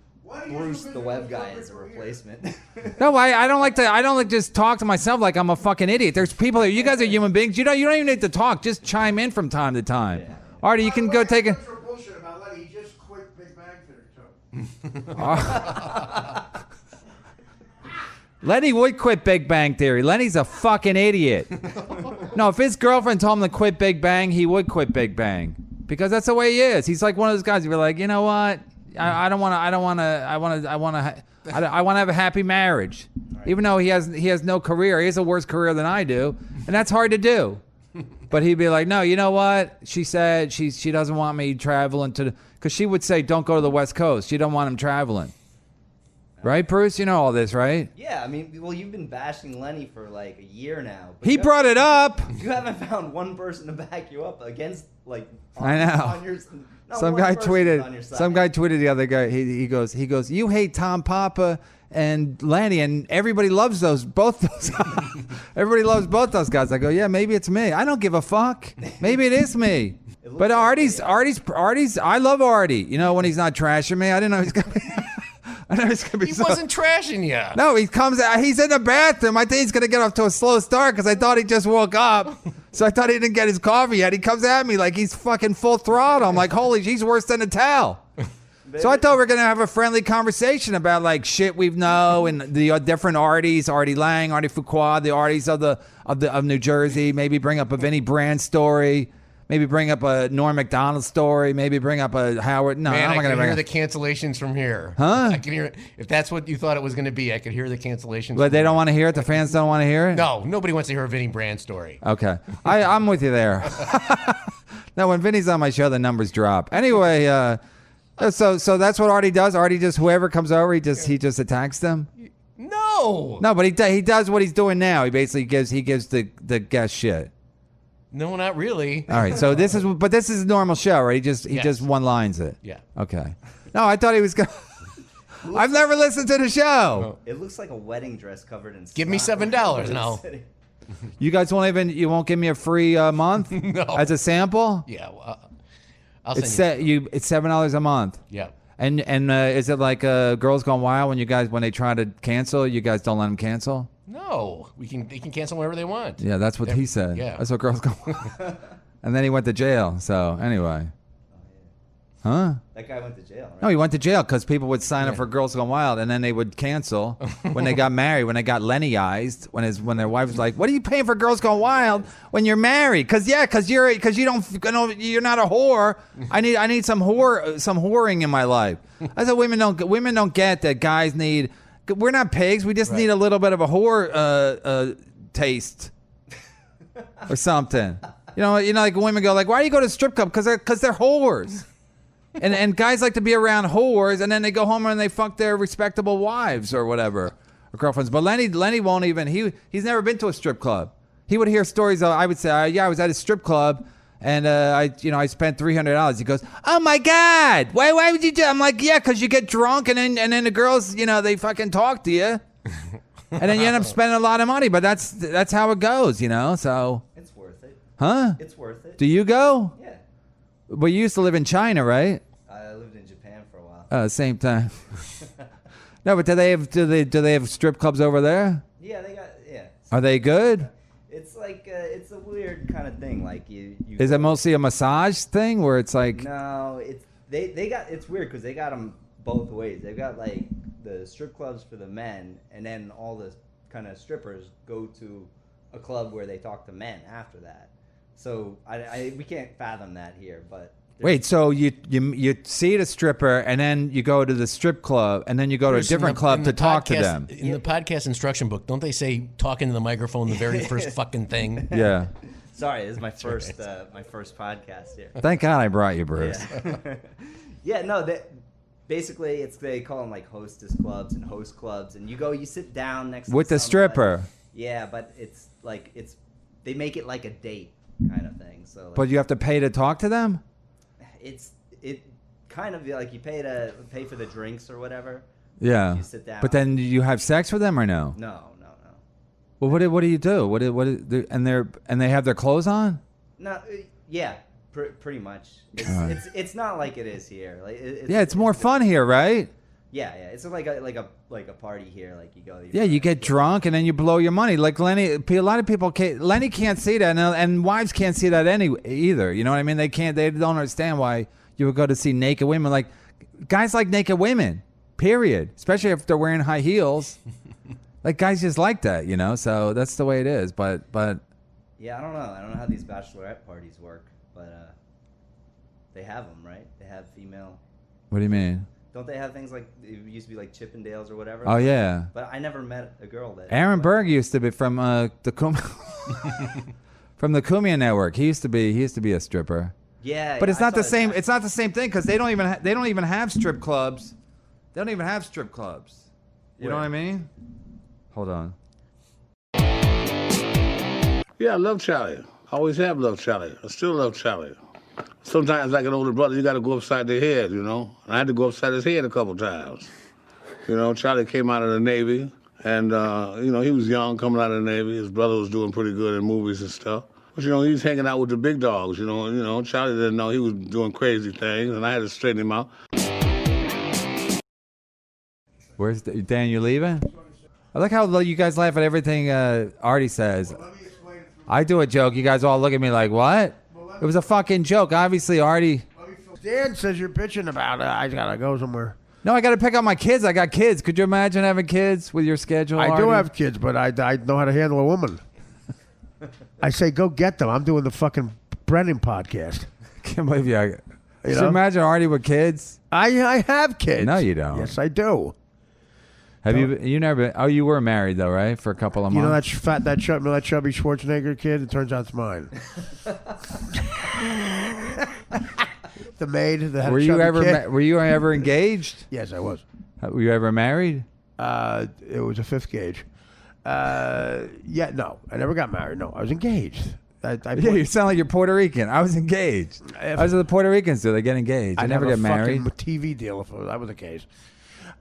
Bruce, the web guy, is a replacement. No, I don't like to just talk to myself like I'm a fucking idiot. There's people here. You guys are human beings. You don't even need to talk. Just chime in from time to time. Yeah. Artie, you can go take a. Bullshit about Lenny. He just quit Big Bang Theory. Lenny would quit Big Bang Theory. Lenny's a fucking idiot. No, if his girlfriend told him to quit Big Bang, he would quit Big Bang because that's the way he is. He's like one of those guys. You're like, you know what? I want to have a happy marriage, even though he has no career. He has a worse career than I do, and that's hard to do. But he'd be like, no, you know what? She said she doesn't want me traveling because she would say, don't go to the West Coast. She don't want him traveling. Right, Bruce? You know all this, right? Yeah, I mean, well, you've been bashing Lenny for like a year now. But He brought it up. You haven't found one person to back you up against, like, I know. on your, Some guy tweeted the other guy. He goes, you hate Tom Papa and Lenny, and everybody loves both those. Everybody loves both those guys. I go, yeah, maybe it's me. I don't give a fuck. Maybe it is me. But Artie's. I love Artie. You know, when he's not trashing me, I didn't know he's gonna be. He wasn't trashing you. No, he comes out. He's in the bathroom. I think he's going to get off to a slow start because I thought he just woke up. So I thought he didn't get his coffee yet. He comes at me like he's fucking full throttle. I'm like, holy, he's worse than a towel. So I thought we were going to have a friendly conversation about like shit we know and the different Arties, Artie Lange, Artie Fuqua, the Arties of New Jersey. Maybe bring up a Vinnie Brand story. Maybe bring up a Norm Macdonald story. Maybe bring up a Howard. No, Man, I'm not going to bring hear up the cancellations from here. Huh? I can hear it. If that's what you thought it was going to be, I could hear the cancellations. But they don't want to hear it? The fans don't want to hear it? No, nobody wants to hear a Vinnie Brand story. Okay. I'm with you there. No, when Vinny's on my show, the numbers drop. Anyway, so that's what Artie does. Artie just, whoever comes over, he just attacks them? No, but he does what he's doing now. He basically gives the guest shit. No, not really. All right, so this is a normal show, right? He just one lines it. Yeah. Okay. No, I thought he was going. I've never listened to the show. It looks like a wedding dress covered in. Give me $7 and I'll. You guys won't give me a free month? No. As a sample? Yeah. I'll send you. It's $7 a month. Yeah. And is it like Girls Gone Wild when they try to cancel, you guys don't let them cancel? No, they can cancel whenever they want. Yeah, that's what he said. Yeah. That's what Girls Gone Wild. And then he went to jail. So anyway. Huh? That guy went to jail, right? No, he went to jail because people would sign up for Girls Gone Wild, and then they would cancel when they got married, when they got Lennyized, when their wife was like, "What are you paying for Girls Gone Wild when you're married?" Because you're not a whore. I need some whoring in my life. I said women don't get that guys need. We're not pigs. We just need a little bit of a whore taste or something. You know, like women go like, "Why do you go to strip club?" Because they're whores. And guys like to be around whores, and then they go home and they fuck their respectable wives or whatever, or girlfriends. But Lenny won't even. He's never been to a strip club. He would hear stories. I would say, yeah, I was at a strip club, and I spent $300. He goes, oh my God, why would you do? I'm like, yeah, because you get drunk, and then the girls, they fucking talk to you, and then you end up spending a lot of money. But that's how it goes, So it's worth it. Huh? It's worth it. Do you go? Yeah. Well, you used to live in China, right? I lived in Japan for a while. Same time. No, but do they have strip clubs over there? Yeah, they got. Are they good? It's like it's a weird kind of thing. Like you. Is it mostly a massage thing where it's like? No, it's weird because they got them both ways. They've got like the strip clubs for the men, and then all the kind of strippers go to a club where they talk to men after that. So we can't fathom that here, but wait. So you see the stripper, and then you go to the strip club, and then you go to a different club to talk to them. In the podcast instruction book, don't they say talking to the microphone the very first fucking thing? Yeah. Sorry, this is my first podcast here. Thank God I brought you, Bruce. Yeah, yeah, no. Basically, they call them like hostess clubs and host clubs, and you sit down next to with the stripper. Yeah, but it's they make it like a date kind of thing. So, like, but you have to pay to talk to them. It kind of like you pay for the drinks or whatever. Yeah. You sit down. But then you have sex with them or no? No. Well, what do you do? And they have their clothes on? No. Yeah. Pretty much. It's not like it is here. Like it's more fun here, right? Yeah. It's like a party here. Like you go. Yeah, you get drunk and then you blow your money. Like Lenny, a lot of people Lenny can't see that, and wives can't see that either. You know what I mean? They don't understand why you would go to see naked women. Like guys like naked women, period. Especially if they're wearing high heels. Like guys just like that, you know. So that's the way it is. But Yeah, I don't know. I don't know how these bachelorette parties work, but they have them, right? They have female. what do you mean? Don't they have things like it used to be like Chippendales or whatever? Oh yeah. But I never met a girl that. Aaron Berg used to be from from the Kumia Network. He used to be a stripper. Yeah, but it's I not the saw same. that. It's not the same thing because they don't even have strip clubs. They don't even have strip clubs. You know what I mean? Hold on. Yeah, I love Charlie. I always have loved Charlie. I still love Charlie. Sometimes, like an older brother, you got to go upside their head, you know. And I had to go upside his head a couple times. You know, Charlie came out of the Navy, and, you know, he was young coming out of the Navy. His brother was doing pretty good in movies and stuff. But, you know, he was hanging out with the big dogs, you know. Charlie didn't know he was doing crazy things, and I had to straighten him out. Where's Dan? You leaving? I like how you guys laugh at everything Artie says. I do a joke. You guys all look at me like, what? It was a fucking joke. Obviously, Artie. Dan says you're bitching about it. I gotta go somewhere. No, I got to pick up my kids. I got kids. Could you imagine having kids with your schedule? I do Artie? have kids, but I know how to handle a woman. I say, go get them. I'm doing the fucking Brennan podcast. Can't believe you. You Could know? you imagine Artie with kids? I have kids. No, you don't. Yes, I do. Have you never been? Oh, you were married though, right? For a couple of You know months. that chubby Schwarzenegger kid? It turns out it's mine. The maid that had Were a you chubby ever? kid. Were you ever engaged? Yes, I was. Were you ever married? It was a fifth gauge. Yeah, no, I never got married. No, I was engaged. Yeah, you sound like you're Puerto Rican. I was engaged. As the Puerto Ricans do, they get engaged. They never get married. Fucking TV deal if that was the case.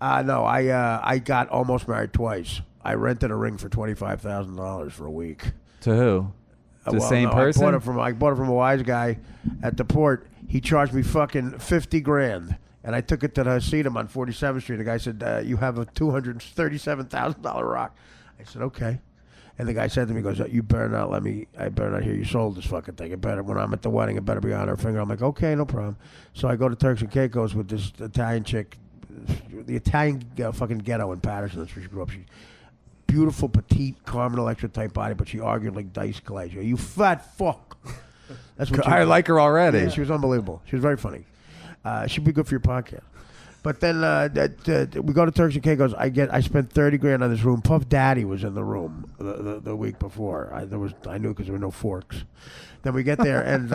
No, I got almost married twice. I rented a ring for $25,000 for a week. To who? The same person? I bought it from a wise guy at the port. He charged me fucking $50,000, and I took it to the Hasidam on 47th Street. The guy said, "You have a $237,000 rock." I said, "Okay." And the guy said to me, he goes, "You better not let me. I better not hear you sold this fucking thing. It better when I'm at the wedding. It better be on her finger." I'm like, "Okay, no problem." So I go to Turks and Caicos with this Italian chick, the Italian fucking ghetto in Patterson. That's where she grew up. She beautiful, petite, Carmen Electra type body, but she argued like Dice Clay. She go, "You fat fuck." That's what I like her already. Yeah, she was unbelievable. She was very funny. She'd be good for your podcast. But then we go to Turks and Caicos. I spent $30,000 on this room. Puff Daddy was in the room the week before. I knew because there were no forks. Then we get there and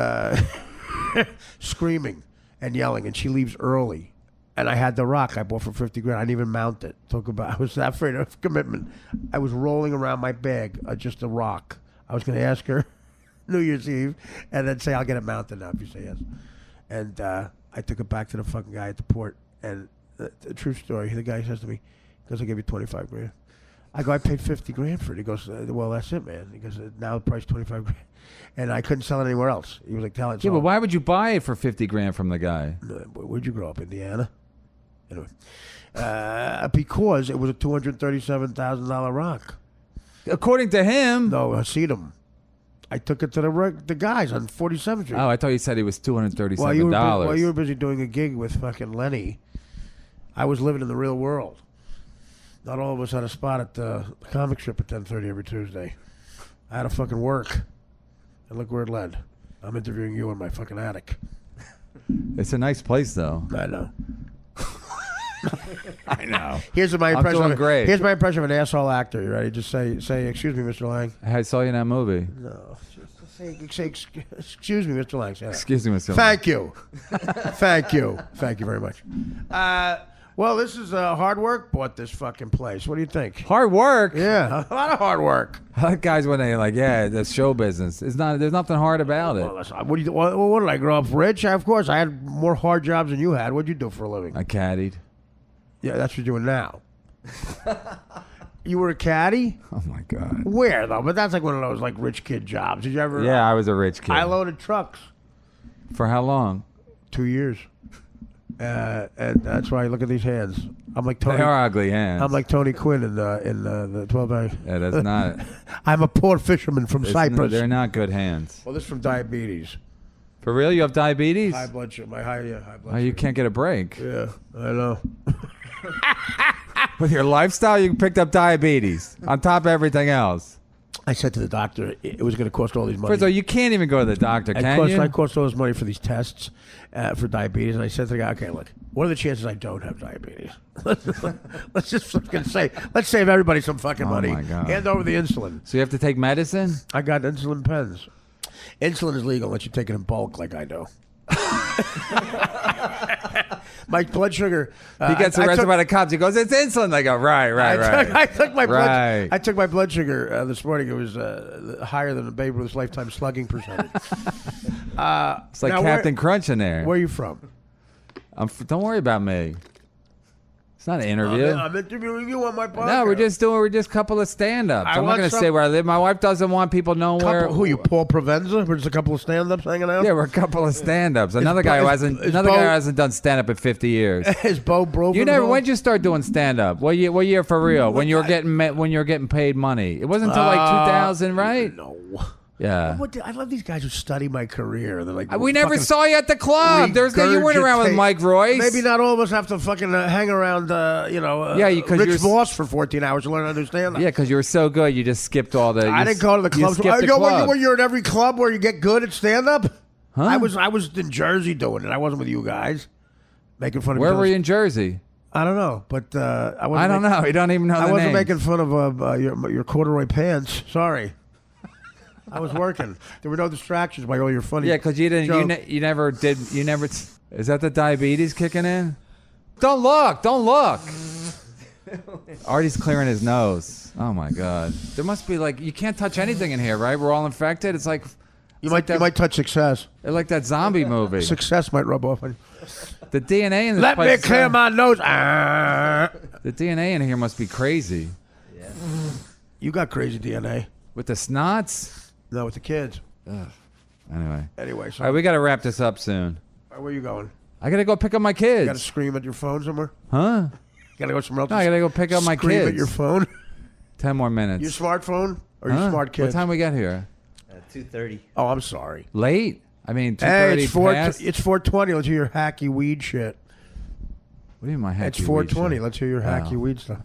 screaming and yelling, and she leaves early. And I had the rock I bought for $50,000. I didn't even mount it. I was that afraid of commitment. I was rolling around my bag just a rock. I was going to ask her New Year's Eve and then say, "I'll get it mounted now if you say yes." And I took it back to the fucking guy at the port. And the true story, the guy says to me, he goes, "I'll give you $25,000. I go, "I paid $50,000 for it." He goes, "Well, that's it, man." He goes, "Now the price $25,000. And I couldn't sell it anywhere else. He was like, "Tell it." Yeah, but why would you buy it for $50,000 from the guy? Where'd you grow up, Indiana? Anyway, because it was a $237,000 rock. According to him. No, Hasidam. I took it to the guys on 47th Street. Oh, I thought you said it was $237. While you were busy doing a gig with fucking Lenny, I was living in the real world. Not all of us had a spot at the comic strip at 10:30 every Tuesday. I had to fucking work. And look where it led. I'm interviewing you in my fucking attic. It's a nice place, though. I know. I know. Here's my impression. I'm doing great. Here's my impression of an asshole actor. You ready? Just say, "Excuse me, Mr. Lang." I saw you in that movie. No. Say, "Excuse me, Mr. Lang." Say that. Excuse me, Mr. Lang. Thank you. Thank you. Thank you very much. Well, this is hard work. Bought this fucking place. What do you think? Hard work? Yeah, a lot of hard work. I like guys when they like, yeah, that's show business. It's not. There's nothing hard about it. Well, what did I grow up rich? Of course, I had more hard jobs than you had. What'd you do for a living? I caddied. Yeah, that's what you're doing now. You were a caddy? Oh my God. Where though? But that's like one of those like rich kid jobs. Did you ever? Yeah, I was a rich kid. I loaded trucks. For how long? 2 years. And that's why I look at these hands. I'm like Tony. They are ugly hands. I'm like Tony Quinn in the 12 hour. Yeah, that's not. I'm a poor fisherman from Cyprus. They're not good hands. Well, this is from diabetes. For real? You have diabetes? High blood sugar. High blood Oh, you sugar. can't get a break. Yeah, I know. With your lifestyle, you picked up diabetes on top of everything else. I said to the doctor, it was going to cost all these money. First of all, you can't even go to the doctor, can you? I cost all this money for these tests for diabetes, and I said to the guy, okay, look, what are the chances I don't have diabetes? Let's just fucking say, let's save everybody some fucking money. My God. Hand over the insulin. So you have to take medicine? I got insulin pens. Insulin is legal unless you take it in bulk like I do. My blood sugar. He gets arrested by the cops. He goes, "It's insulin." They go, "Right." I took my blood. Right. I took my blood sugar this morning. It was higher than the Babe Ruth's lifetime slugging percentage. It's like Captain Crunch in there. Where are you from? Don't worry about me. It's not an interview. I'm interviewing you on my podcast. No, we're just a couple of stand-ups. I'm not going to say where I live. My wife doesn't want people knowing where. Who you, Paul Provenza? We're just a couple of stand-ups hanging out. Yeah, we're a couple of stand-ups. Another guy who hasn't done stand-up in 50 years. Is Bo Bro? When did you start doing stand-up? What year for real? When you were getting paid money? It wasn't until like 2000, right? No. Yeah. I love these guys who study my career. They're like, we never saw you at the club. You weren't around with Mike Royce. Maybe not all of us have to fucking hang around, Rich Voss for 14 hours to learn how to understand that. Yeah, because you were so good, you just skipped all the. I didn't go to the clubs. When you're at every club where you get good at stand-up? Huh? I was in Jersey doing it. I wasn't with you guys. Making fun of Where were you in Jersey? I don't know, but I wasn't. I don't know. You don't even know the I wasn't names. making fun of your corduroy pants. Sorry. I was working. There were no distractions by all your funny. Yeah, because you didn't. You never did. You never. Is that the diabetes kicking in? Don't look. Don't look. Artie's clearing his nose. Oh my God. There must be you can't touch anything in here, right? We're all infected. It's like. You might touch success. It's like that zombie movie. Success might rub off on you. The DNA in this Let place me clear my nose. The DNA in here must be crazy. Yeah. You got crazy DNA. With the snots? No, with the kids. Ugh. Anyway. So All right, we got to wrap this up soon. Where are you going? I got to go pick up my kids. You got to scream at your phone somewhere? Huh? You got to go somewhere else? No, I got to go pick up my kids. Scream at your phone? 10 more minutes. Your smartphone? Or your smart kids? What time we got here? 2:30. Oh, I'm sorry. Late? I mean, 2:30 Hey, it's past? It's 4:20. Let's hear your hacky weed shit. What do you mean my hacky It's 4:20. weed shit? Let's hear your hacky weed stuff.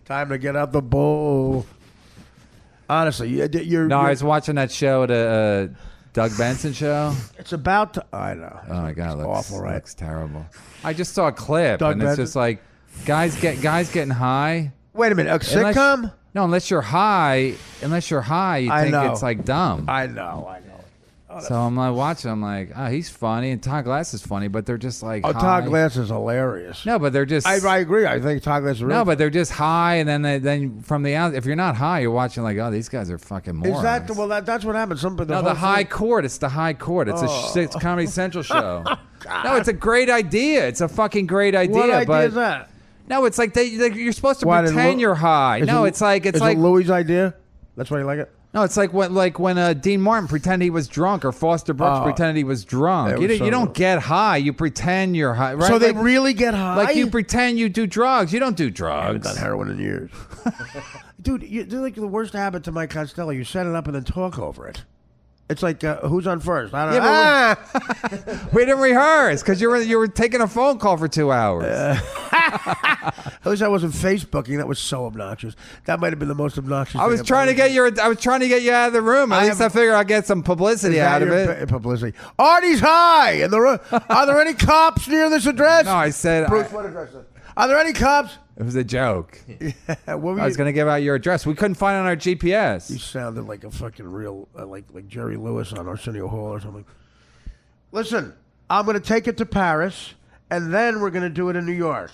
Time to get out the bowl. Honestly, you're. No, I was watching that show, the Doug Benson show. It's about to. I know. Oh my God, it looks awful, right? Looks terrible. I just saw a clip, Doug and it's Benson? just like guys getting high. Wait a minute, a sitcom? No, unless you're high, you think it's like dumb. I know. So I'm like watching. I'm like, oh, he's funny, and Todd Glass is funny, but they're just like. Oh, high. Todd Glass is hilarious. No, but they're just. I agree. I think Todd Glass is really. No, but they're just high, and then from the out, if you're not high, you're watching like, oh, these guys are fucking morons. Is that that's what happens? The high court. It's the high court. It's it's Comedy Central show. No, it's a great idea. It's a fucking great idea. What idea but is that? No, it's like you're supposed to pretend you're high. No, it's like it Louis' idea. That's why you like it. No, it's like when Dean Martin pretended he was drunk, or Foster Brooks pretended he was drunk. You don't get high. You pretend you're high. Right? So they really get high? Like you pretend you do drugs. You don't do drugs. I haven't done heroin in years. Dude, you're like the worst habit to Mike Costello. You set it up and then talk over it. It's like, who's on first? I don't know. We didn't rehearse because you were taking a phone call for 2 hours. At least I wasn't Facebooking. That was so obnoxious. That might have been the most obnoxious. I was trying to get you out of the room. At least I figured I'd get some publicity out of it. Publicity. Artie's high in the room. Are there any cops near this address? No, I said. Bruce, what address is it? Are there any cops? It was a joke. I was going to give out your address. We couldn't find it on our GPS. You sounded like a fucking real, like Jerry Lewis on Arsenio Hall or something. Listen, I'm going to take it to Paris, and then we're going to do it in New York,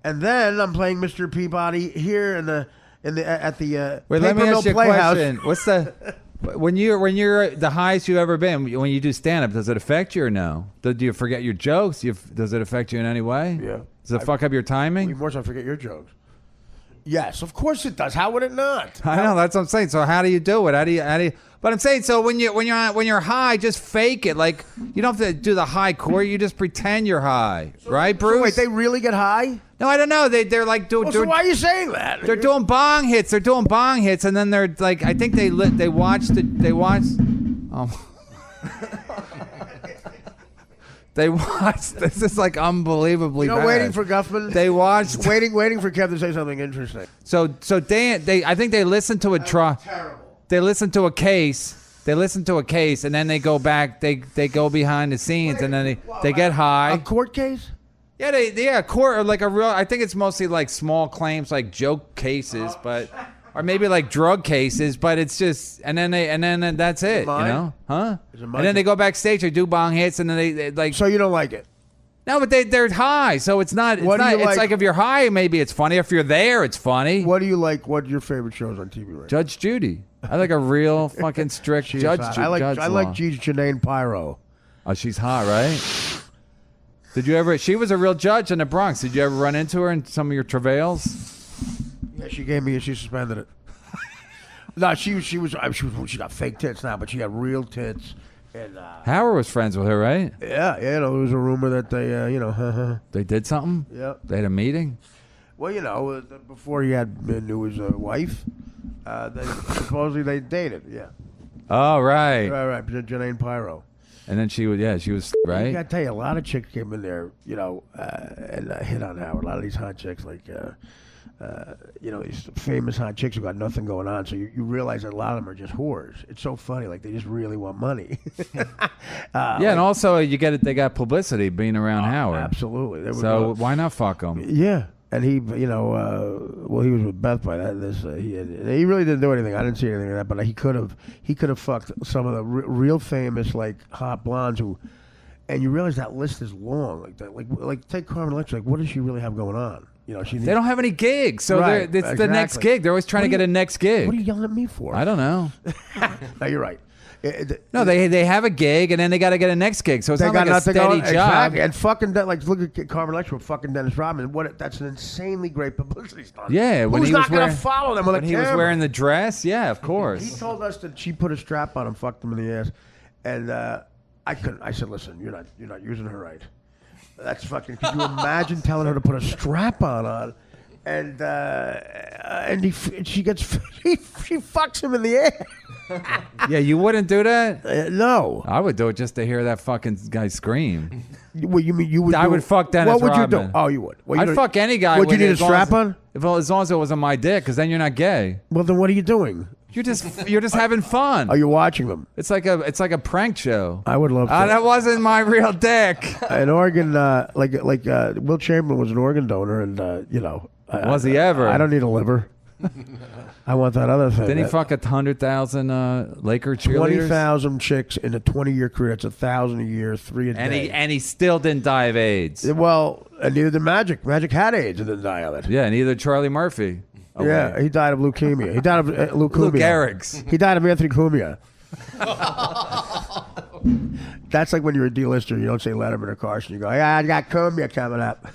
and then I'm playing Mr. Peabody here at the Wait, let me Paper ask you Mill a Playhouse. question. What's the when you're the highest you've ever been? When you do stand up, does it affect you or no? Do you forget your jokes? Does it affect you in any way? Yeah. Does it fuck up your timing? More so I forget your jokes. Yes, of course it does. How would it not? I know, that's what I'm saying. So how do you do it? How do you? But I'm saying, so when you're high, just fake it. Like you don't have to do the high core. You just pretend you're high, right, Bruce? So wait, they really get high? No, I don't know. They're like doing. So why are you saying that? They're doing bong hits. They're doing bong hits, and then they're like, I think they watched. They watched. This is like unbelievably bad. Waiting for Guffman. They watched. waiting for Kev to say something interesting. So I think they listened to a Terrible. They listened to a case. They listen to a case, and then they go back. They go behind the scenes, and then they get high. A court case? Yeah, court or like a real. I think it's mostly like small claims, like joke cases, or maybe like drug cases. But it's just, and then that's it. You know, huh? And then they go backstage. They do bong hits, and then they like. So you don't like it? No, but they're high, so it's not. It's not. It's like if you're high, maybe it's funny. If you're there, it's funny. What do you like? What are your favorite shows on TV right now? Judge Judy. I like a real fucking strict judge. I like Janine Pyro. Oh, she's hot, right? Did you ever? She was a real judge in the Bronx. Did you ever run into her in some of your travails? Yeah, she gave me. She suspended it. No, she got fake tits now, but she had real tits. And Howard was friends with her, right? Yeah. There was a rumor that they, they did something. Yeah. They had a meeting. Well, before he knew his wife, supposedly they dated. Yeah. Oh, right. Right. Janine Pyro. And then she was right. I gotta tell you, a lot of chicks came in there, and hit on Howard. A lot of these hot chicks, like, these famous hot chicks who got nothing going on. So you realize that a lot of them are just whores. It's so funny, like they just really want money. And also you get it. They got publicity being around Howard. Absolutely. So why not fuck them? Yeah. And he, he was with Beth by that. He really didn't do anything. I didn't see anything of that, but he could have fucked some of the real famous, like, hot blondes who, and you realize that list is long. Like that, like take Carmen Electra. Like, what does she really have going on? They don't have any gigs, so it's the next gig. They're always trying to get a next gig. What are you yelling at me for? I don't know. No, you're right. No, they have a gig and then they got to get a next gig, so it's not like a steady job. Exactly. And fucking look at Carmen Electra with fucking Dennis Rodman. That's an insanely great publicity stunt. Yeah, who's not going to follow them with a camera? When he was wearing the dress, yeah, of course. He told us that she put a strap on him, fucked him in the ass, and I couldn't. I said, listen, you're not using her right. That's fucking. Could you imagine telling her to put a strap on? And she fucks him in the air. Yeah, you wouldn't do that? No. I would do it just to hear that fucking guy scream. Well, you mean you would? I would fuck Dennis What would Rodman. you do? Oh, you would. Well, I'd fuck any guy. Would you need a strap on? As long as it wasn't my dick, because then you're not gay. Well, then what are you doing? You're just having fun. Are you watching them? It's like a prank show. I would love to. That wasn't my real dick. An organ, like Will Chamberlain was an organ donor, and was he ever? I don't need a liver. I want that other thing. Didn't he fuck 100,000 Laker cheerleaders? 20,000 chicks in a 20-year career. That's 1,000 a year, 3 a day. And he still didn't die of AIDS. Well, and neither did Magic. Magic had AIDS and didn't die of it. Yeah, neither Charlie Murphy. Oh, yeah, wait. He died of leukemia. He died of leukemia. Luke Erics. He died of Anthony Cumia. That's like when you're a D-lister, you don't say Letterman or Carson. You go, yeah, I got Cumia coming up.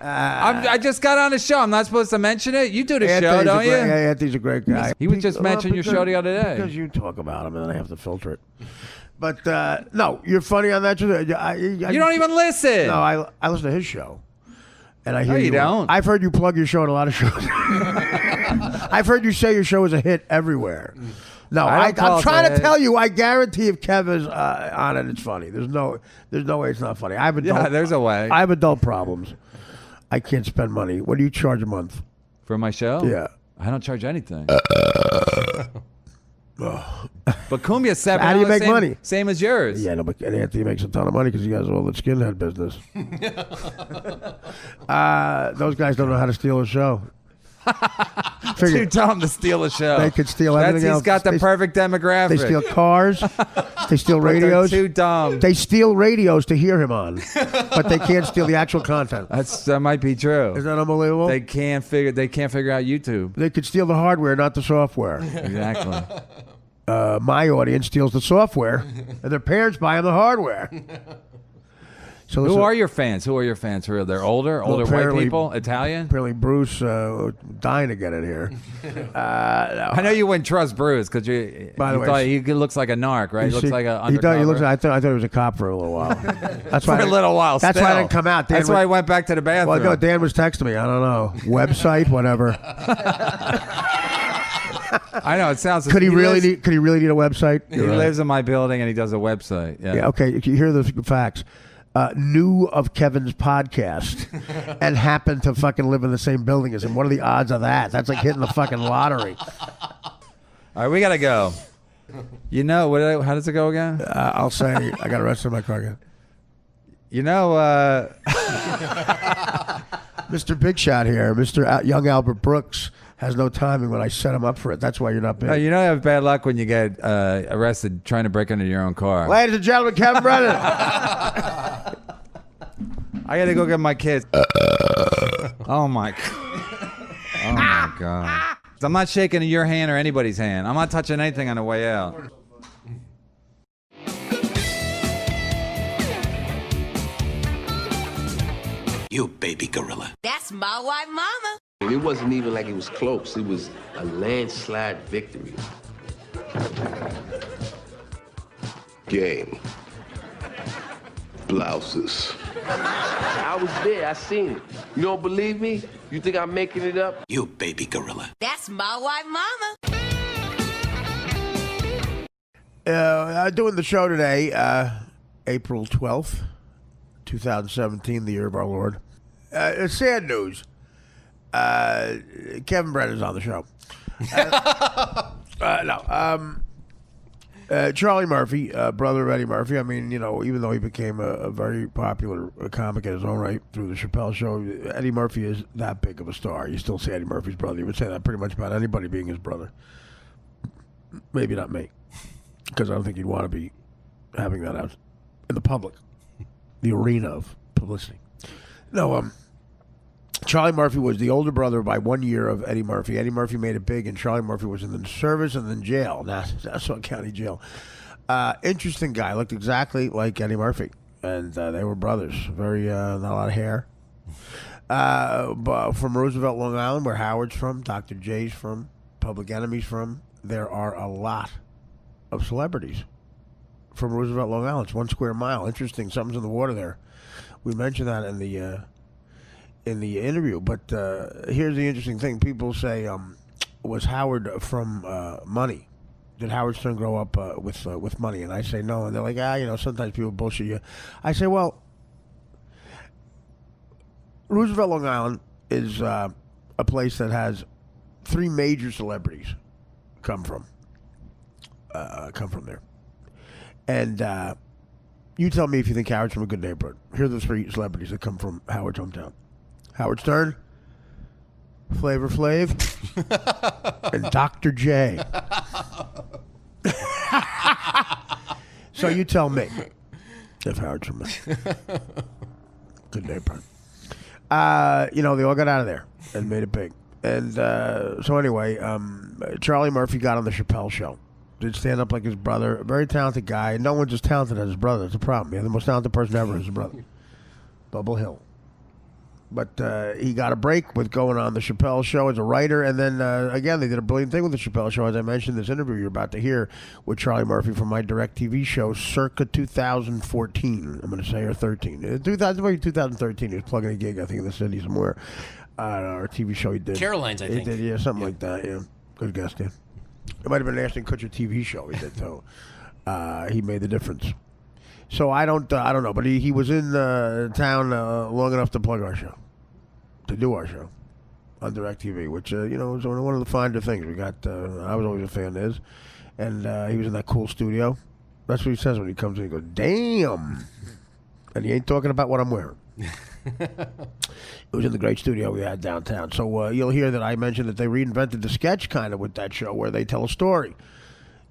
I just got on the show. I'm not supposed to mention it? You do the show, don't you? Yeah, Anthony's a great guy. He would just mention your show the other day. Because you talk about him and then I have to filter it. But, no, you're funny on that show. You don't even listen. No, I listen to his show. And I hear you don't. I've heard you plug your show in a lot of shows. I've heard you say your show is a hit everywhere. No, I'm trying to tell you. I guarantee if Kev is on it, it's funny. There's no way it's not funny. There's a way. I have adult problems. I can't spend money. What do you charge a month for my show? Yeah, I don't charge anything. But Cumia's $7. How do you make money? Same as yours. Yeah, no, but Anthony makes a ton of money because he has all the skinhead business. Those guys don't know how to steal a show. Too dumb to steal a show. They could steal everything else. He's got the perfect demographic. They steal cars. They steal radios. Too dumb. They steal radios to hear him on, but they can't steal the actual content. That might be true. Is that unbelievable? They can't figure out YouTube. They could steal the hardware, not the software. Exactly. My audience steals the software, and their parents buy them the hardware. So Who are your fans? Who are your fans? Who are they're older white people, Italian? Apparently, Bruce dying to get in here. No. I know you wouldn't trust Bruce because you thought he looks like a narc, right? He looks like a undercover. I thought he was a cop for a little while. That's why a little while. That's why I didn't come out. That's why I went back to the bathroom. Well, no, Dan was texting me. I don't know, website, whatever. I know it sounds. Could he really need a website? He lives in my building and he does a website. Yeah. Okay. You hear the facts. knew of Kevin's podcast and happened to fucking live in the same building as him. What are the odds of that? That's like hitting the fucking lottery. All right, we gotta go. You know, how does it go again? I'll say I got arrested in my car again. You know, Mr. Big Shot here, Mr. Young Albert Brooks has no timing when I set him up for it. That's why you're not big. You know you have bad luck when you get arrested trying to break into your own car. Ladies and gentlemen, Kevin Brennan. I gotta go get my kids. Oh my God. I'm not shaking your hand or anybody's hand. I'm not touching anything on the way out. You baby gorilla. That's my white mama. It wasn't even like it was close. It was a landslide victory. Game. Blouses. I was there. I seen it. You don't believe me? You think I'm making it up? You baby gorilla. That's my white mama. Doing the show today, April 12th, 2017, the year of our Lord. It's sad news. Kevin Brennan's on the show. Charlie Murphy, brother of Eddie Murphy. I mean, you know, even though he became a very popular comic in his own right through the Chappelle Show, Eddie Murphy is that big of a star. You still say Eddie Murphy's brother. You would say that pretty much about anybody being his brother. Maybe not me, because I don't think he'd want to be having that out in the public, the arena of publicity. No, Charlie Murphy was the older brother by 1 year of Eddie Murphy. Eddie Murphy made it big, and Charlie Murphy was in the service and then jail, Nassau County Jail. Interesting guy, looked exactly like Eddie Murphy, and they were brothers. Very not a lot of hair. But from Roosevelt, Long Island, where Howard's from, Dr. J's from, Public Enemy's from, there are a lot of celebrities from Roosevelt, Long Island. It's 1 square mile. Interesting, something's in the water there. We mentioned that in the interview, but here's the interesting thing. People say, was Howard from money? Did Howard Stern grow up with money? And I say no, and they're like, you know, sometimes people bullshit you. I say, well, Roosevelt, Long Island is a place that has 3 major celebrities come from there. And you tell me if you think Howard's from a good neighborhood. Here are the 3 celebrities that come from Howard's hometown. Howard Stern, Flavor Flav, and Dr. J. So you tell me if Howard's from a good neighborhood. You know, they all got out of there and made it big. And so anyway, Charlie Murphy got on the Chappelle Show. Did stand up like his brother. A very talented guy. No one's as talented as his brother. That's a problem. Yeah, the most talented person ever is his brother. Bubble Hill. But he got a break with going on the Chappelle Show as a writer. And then, again, they did a brilliant thing with the Chappelle Show. As I mentioned in this interview you're about to hear with Charlie Murphy from my direct TV show circa 2014, I'm going to say, or 13. 2013, he was plugging a gig, I think, in the city somewhere. Our TV show he did. Caroline's, I think. He did, yeah, something like that, yeah. Good guess, Dan. It might have been an Ashton Kutcher TV show he did, too. He made the difference. So I don't know, but he was in town long enough to plug our show, to do our show on DirecTV, which you know is one of the finer things we got. I was always a fan of his, and he was in that cool studio. That's what he says when he comes in. He goes, "Damn," and he ain't talking about what I'm wearing. It was in the great studio we had downtown. So you'll hear that I mentioned that they reinvented the sketch kind of with that show where they tell a story.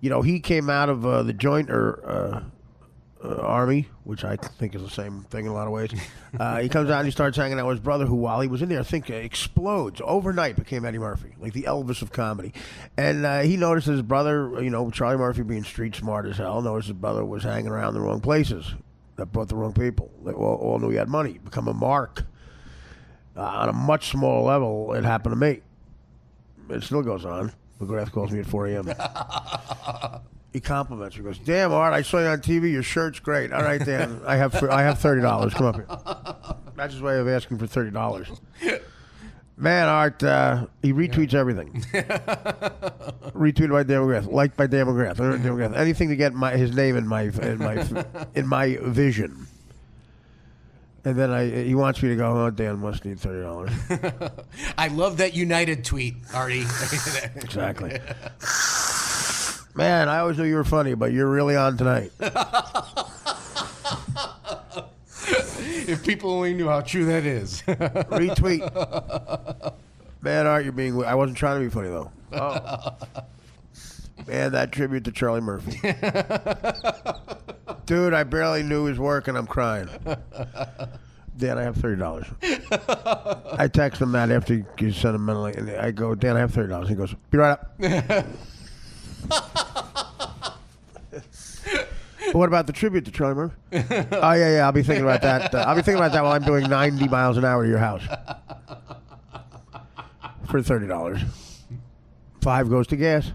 You know, he came out of the joint Army, which I think is the same thing in a lot of ways. He comes out and he starts hanging out with his brother, who, while he was in there, I think explodes overnight, became Eddie Murphy, like the Elvis of comedy. And he noticed his brother, you know, Charlie Murphy being street smart as hell, noticed his brother was hanging around the wrong places that brought the wrong people. They all knew he had money, become a mark. On a much smaller level, it happened to me. It still goes on. McGrath calls me at 4 a.m. He compliments me. He goes, "Damn, Art, I saw you on TV. Your shirt's great." All right, Dan, I have $30. Come up here. That's his way of asking for $30. Man, Art, he retweets everything. Retweeted by Dan McGrath, liked by Dan McGrath, anything to get his name in my vision. And then he wants me to go, oh, Dan must need $30. I love that United tweet, Artie. Exactly. Man, I always knew you were funny, but you're really on tonight. If people only knew how true that is. Retweet. Man, Art, you're being... I wasn't trying to be funny, though. Oh. Man, that tribute to Charlie Murphy. Dude, I barely knew his work, and I'm crying. Dan, I have $30. I text him that after you sent him mentally, and I go, Dan, I have $30. He goes, be right up. What about the tribute to Charlie Murphy? Oh, yeah, I'll be thinking about that. I'll be thinking about that while I'm doing 90 miles an hour to your house. For $30. 5 goes to gas.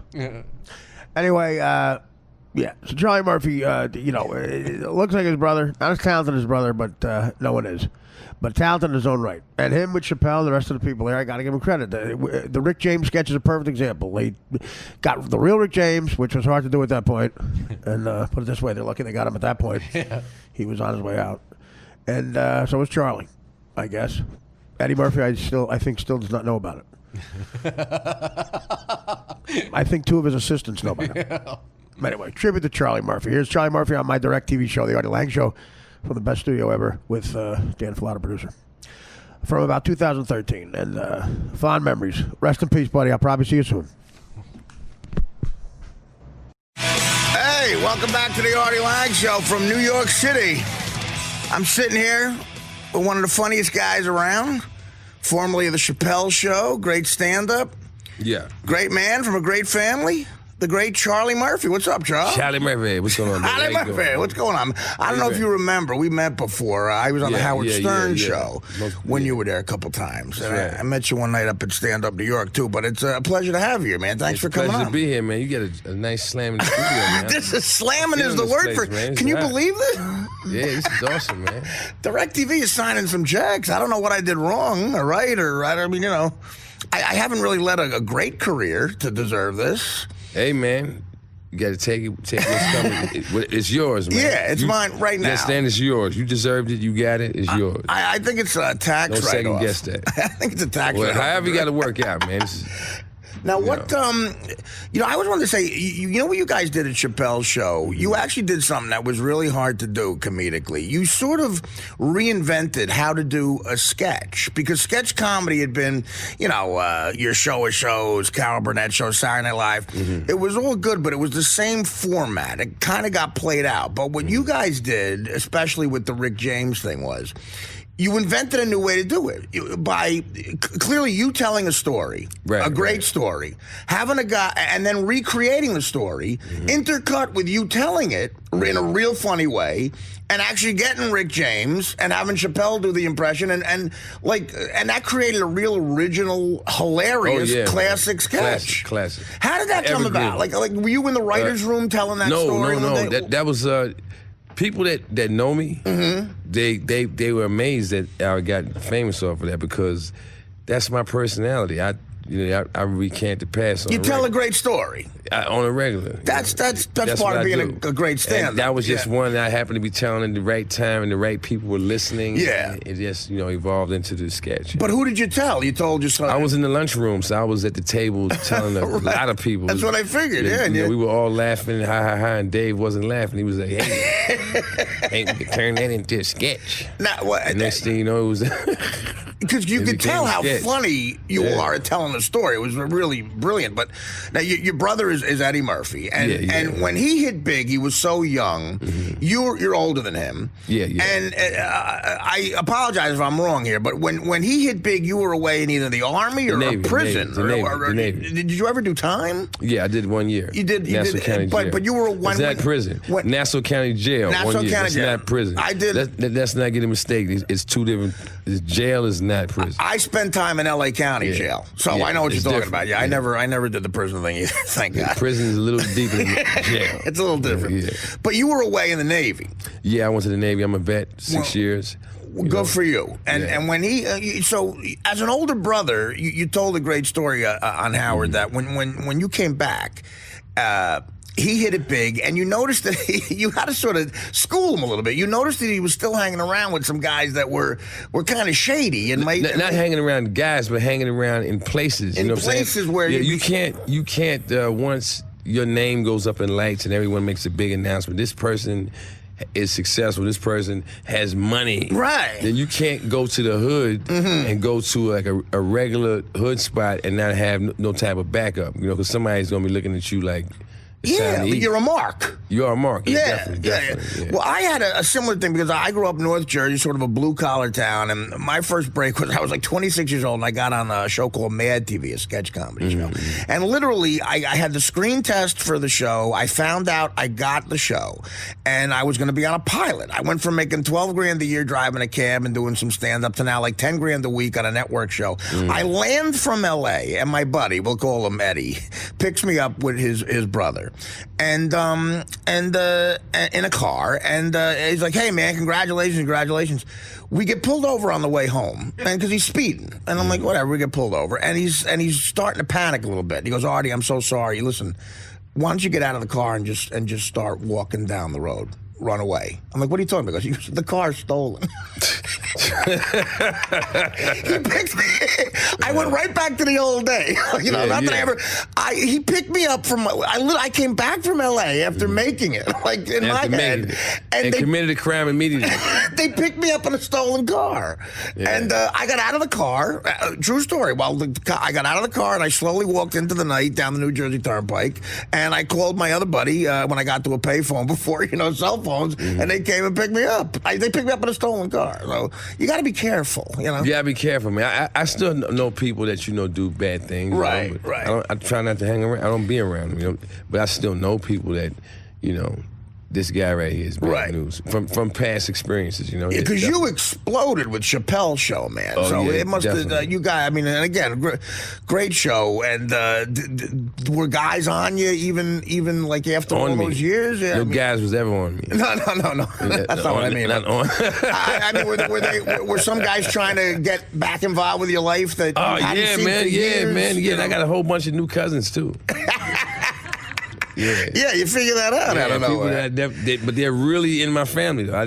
Anyway, yeah. So Charlie Murphy, it looks like his brother. Not as talented as his brother, but no one is. But talented in his own right. And him with Chappelle and the rest of the people there, I got to give him credit. The Rick James sketch is a perfect example. They got the real Rick James, which was hard to do at that point. And put it this way, they're lucky they got him at that point. Yeah. He was on his way out. And so was Charlie, I guess. Eddie Murphy, I think still does not know about it. I think 2 of his assistants know about it. Yeah. Anyway, tribute to Charlie Murphy. Here's Charlie Murphy on my direct TV show, The ARTIE LANGE Show, from the best studio ever with Dan Filata, producer, from about 2013. And fond memories. Rest in peace, buddy. I'll probably see you soon. Hey, welcome back to the ARTIE LANGE Show from New York City. I'm sitting here with one of the funniest guys around, formerly of the Chappelle Show, great stand-up. Yeah. Great man from a great family. The great Charlie Murphy. What's up, Charlie? Charlie Murphy. What's going on? Charlie Murphy. What's going on? I don't know if you remember. We met before. I was on the Howard Stern show when you were there a couple times. And I met you one night up at Stand Up New York, too. But it's a pleasure to have you, man. Thanks for coming on. It's a pleasure to be here, man. You get a nice slam in the studio, man. This is slamming is the word for it. Can you believe this? Yeah, this is awesome, man. DirecTV is signing some checks. I don't know what I did wrong or right or right. I mean, I haven't really led a great career to deserve this. Hey, man. You got to take what's coming. It's yours, man. Yeah, it's mine right now. Understand it's yours. You deserved it. You got it. It's yours. I think it's a tax write-off. Don't second guess that. I think it's a tax write-off. However you got to work out, man. Now, what, I always wanted to say, you know what you guys did at Chappelle Show? You actually did something that was really hard to do comedically. You sort of reinvented how to do a sketch, because sketch comedy had been, your show of shows, Carol Burnett Show, Saturday Night Live. Mm-hmm. It was all good, but it was the same format. It kind of got played out. But what you guys did, especially with the Rick James thing, was you invented a new way to do it by clearly you telling a story, a great story, having a guy, and then recreating the story, intercut with you telling it in a real funny way, and actually getting Rick James and having Chappelle do the impression, and that created a real original, hilarious, classic sketch. Classic. How did that come about? Like were you in the writers' room telling that story? No. That was. People that know me, they were amazed that I got famous off of that, because that's my personality. I recant the past. You tell a great story on a regular. That's part of being a great stand-up. That was just one that I happened to be telling at the right time, and the right people were listening. Yeah, it just evolved into the sketch. But who did you tell? You told your son. I was in the lunchroom, so I was at the table telling a lot of people. That's what I figured. We were all laughing, ha, and Dave wasn't laughing. He was like, "Hey, turn that into a sketch." Now what? And next thing you know, it was. Because you could tell how funny you are at telling the story. It was really brilliant. But now your brother is Eddie Murphy, and when he hit big, he was so young. Mm-hmm. You're older than him. Yeah. And I apologize if I'm wrong here, but when he hit big, you were away in either the Army or a prison. The Navy. Did you ever do time? Yeah, I did 1 year. You did. Nassau County Jail. But you were It's not prison. Nassau County Jail. Nassau 1 year. County It's Jail. not prison. I did. Let's not get a mistake. It's two different. Jail is not prison. I spent time in L.A. County Jail, so I know what you're talking about. Yeah, I never did the prison thing either. Thank God. Prison is a little deeper than jail. It's a little different. Yeah. But you were away in the Navy. Yeah, I went to the Navy. I'm a vet, 6 years. Good for you. And when he, so as an older brother, you told a great story on Howard that when you came back, he hit it big, and you noticed that you had to sort of school him a little bit. You noticed that he was still hanging around with some guys that were kind of shady and not hanging around guys, but hanging around in places. You know what I'm saying? Places where you can't once your name goes up in lights and everyone makes a big announcement. This person is successful. This person has money. Right. Then you can't go to the hood and go to like a regular hood spot and not have no type of backup. You know, because somebody's gonna be looking at you like. Yeah, but you're a mark. You're a mark. Yeah, Definitely. Well, I had a similar thing because I grew up in North Jersey, sort of a blue-collar town, and my first break was I was like 26 years old, and I got on a show called Mad TV, a sketch comedy show. And literally, I had the screen test for the show. I found out I got the show, and I was going to be on a pilot. I went from making $12,000 a year driving a cab and doing some stand-up to now like $10,000 a week on a network show. I land from L.A., and my buddy, we'll call him Eddie, picks me up with his brother. And in a car, and he's like, "Hey man, congratulations!" We get pulled over on the way home, and because he's speeding, and I'm like, "Whatever." We get pulled over, and he's starting to panic a little bit. He goes, "Artie, I'm so sorry. Listen, why don't you get out of the car and just start walking down the road? Run away." I'm like, "What are you talking about?" He goes, "The car's stolen." I went right back to the old day. He picked me up from. I came back from L.A. after making it, like in my head, and they committed a crime immediately. They picked me up in a stolen car, and I got out of the car. True story. Well, I got out of the car and I slowly walked into the night down the New Jersey Turnpike, and I called my other buddy when I got to a payphone before cell phones, and they came and picked me up. They picked me up in a stolen car. So you got to be careful, You gotta be careful, man. I still know people that do bad things. Right. I try not to hang around. I don't be around them, But I still know people that, this guy right here is bad news from past experiences, Because you exploded with Chappelle Show, man. Oh, so yeah, it must have, you guys, and again, great show. And were guys on you even like after all those years? No guys was ever on me. No. That's not what I mean. Not on. I mean, were some guys trying to get back involved with your life that you hadn't seen for years? Yeah, I got a whole bunch of new cousins, too. Yeah, you figure that out. I don't know. But they're really in my family though. I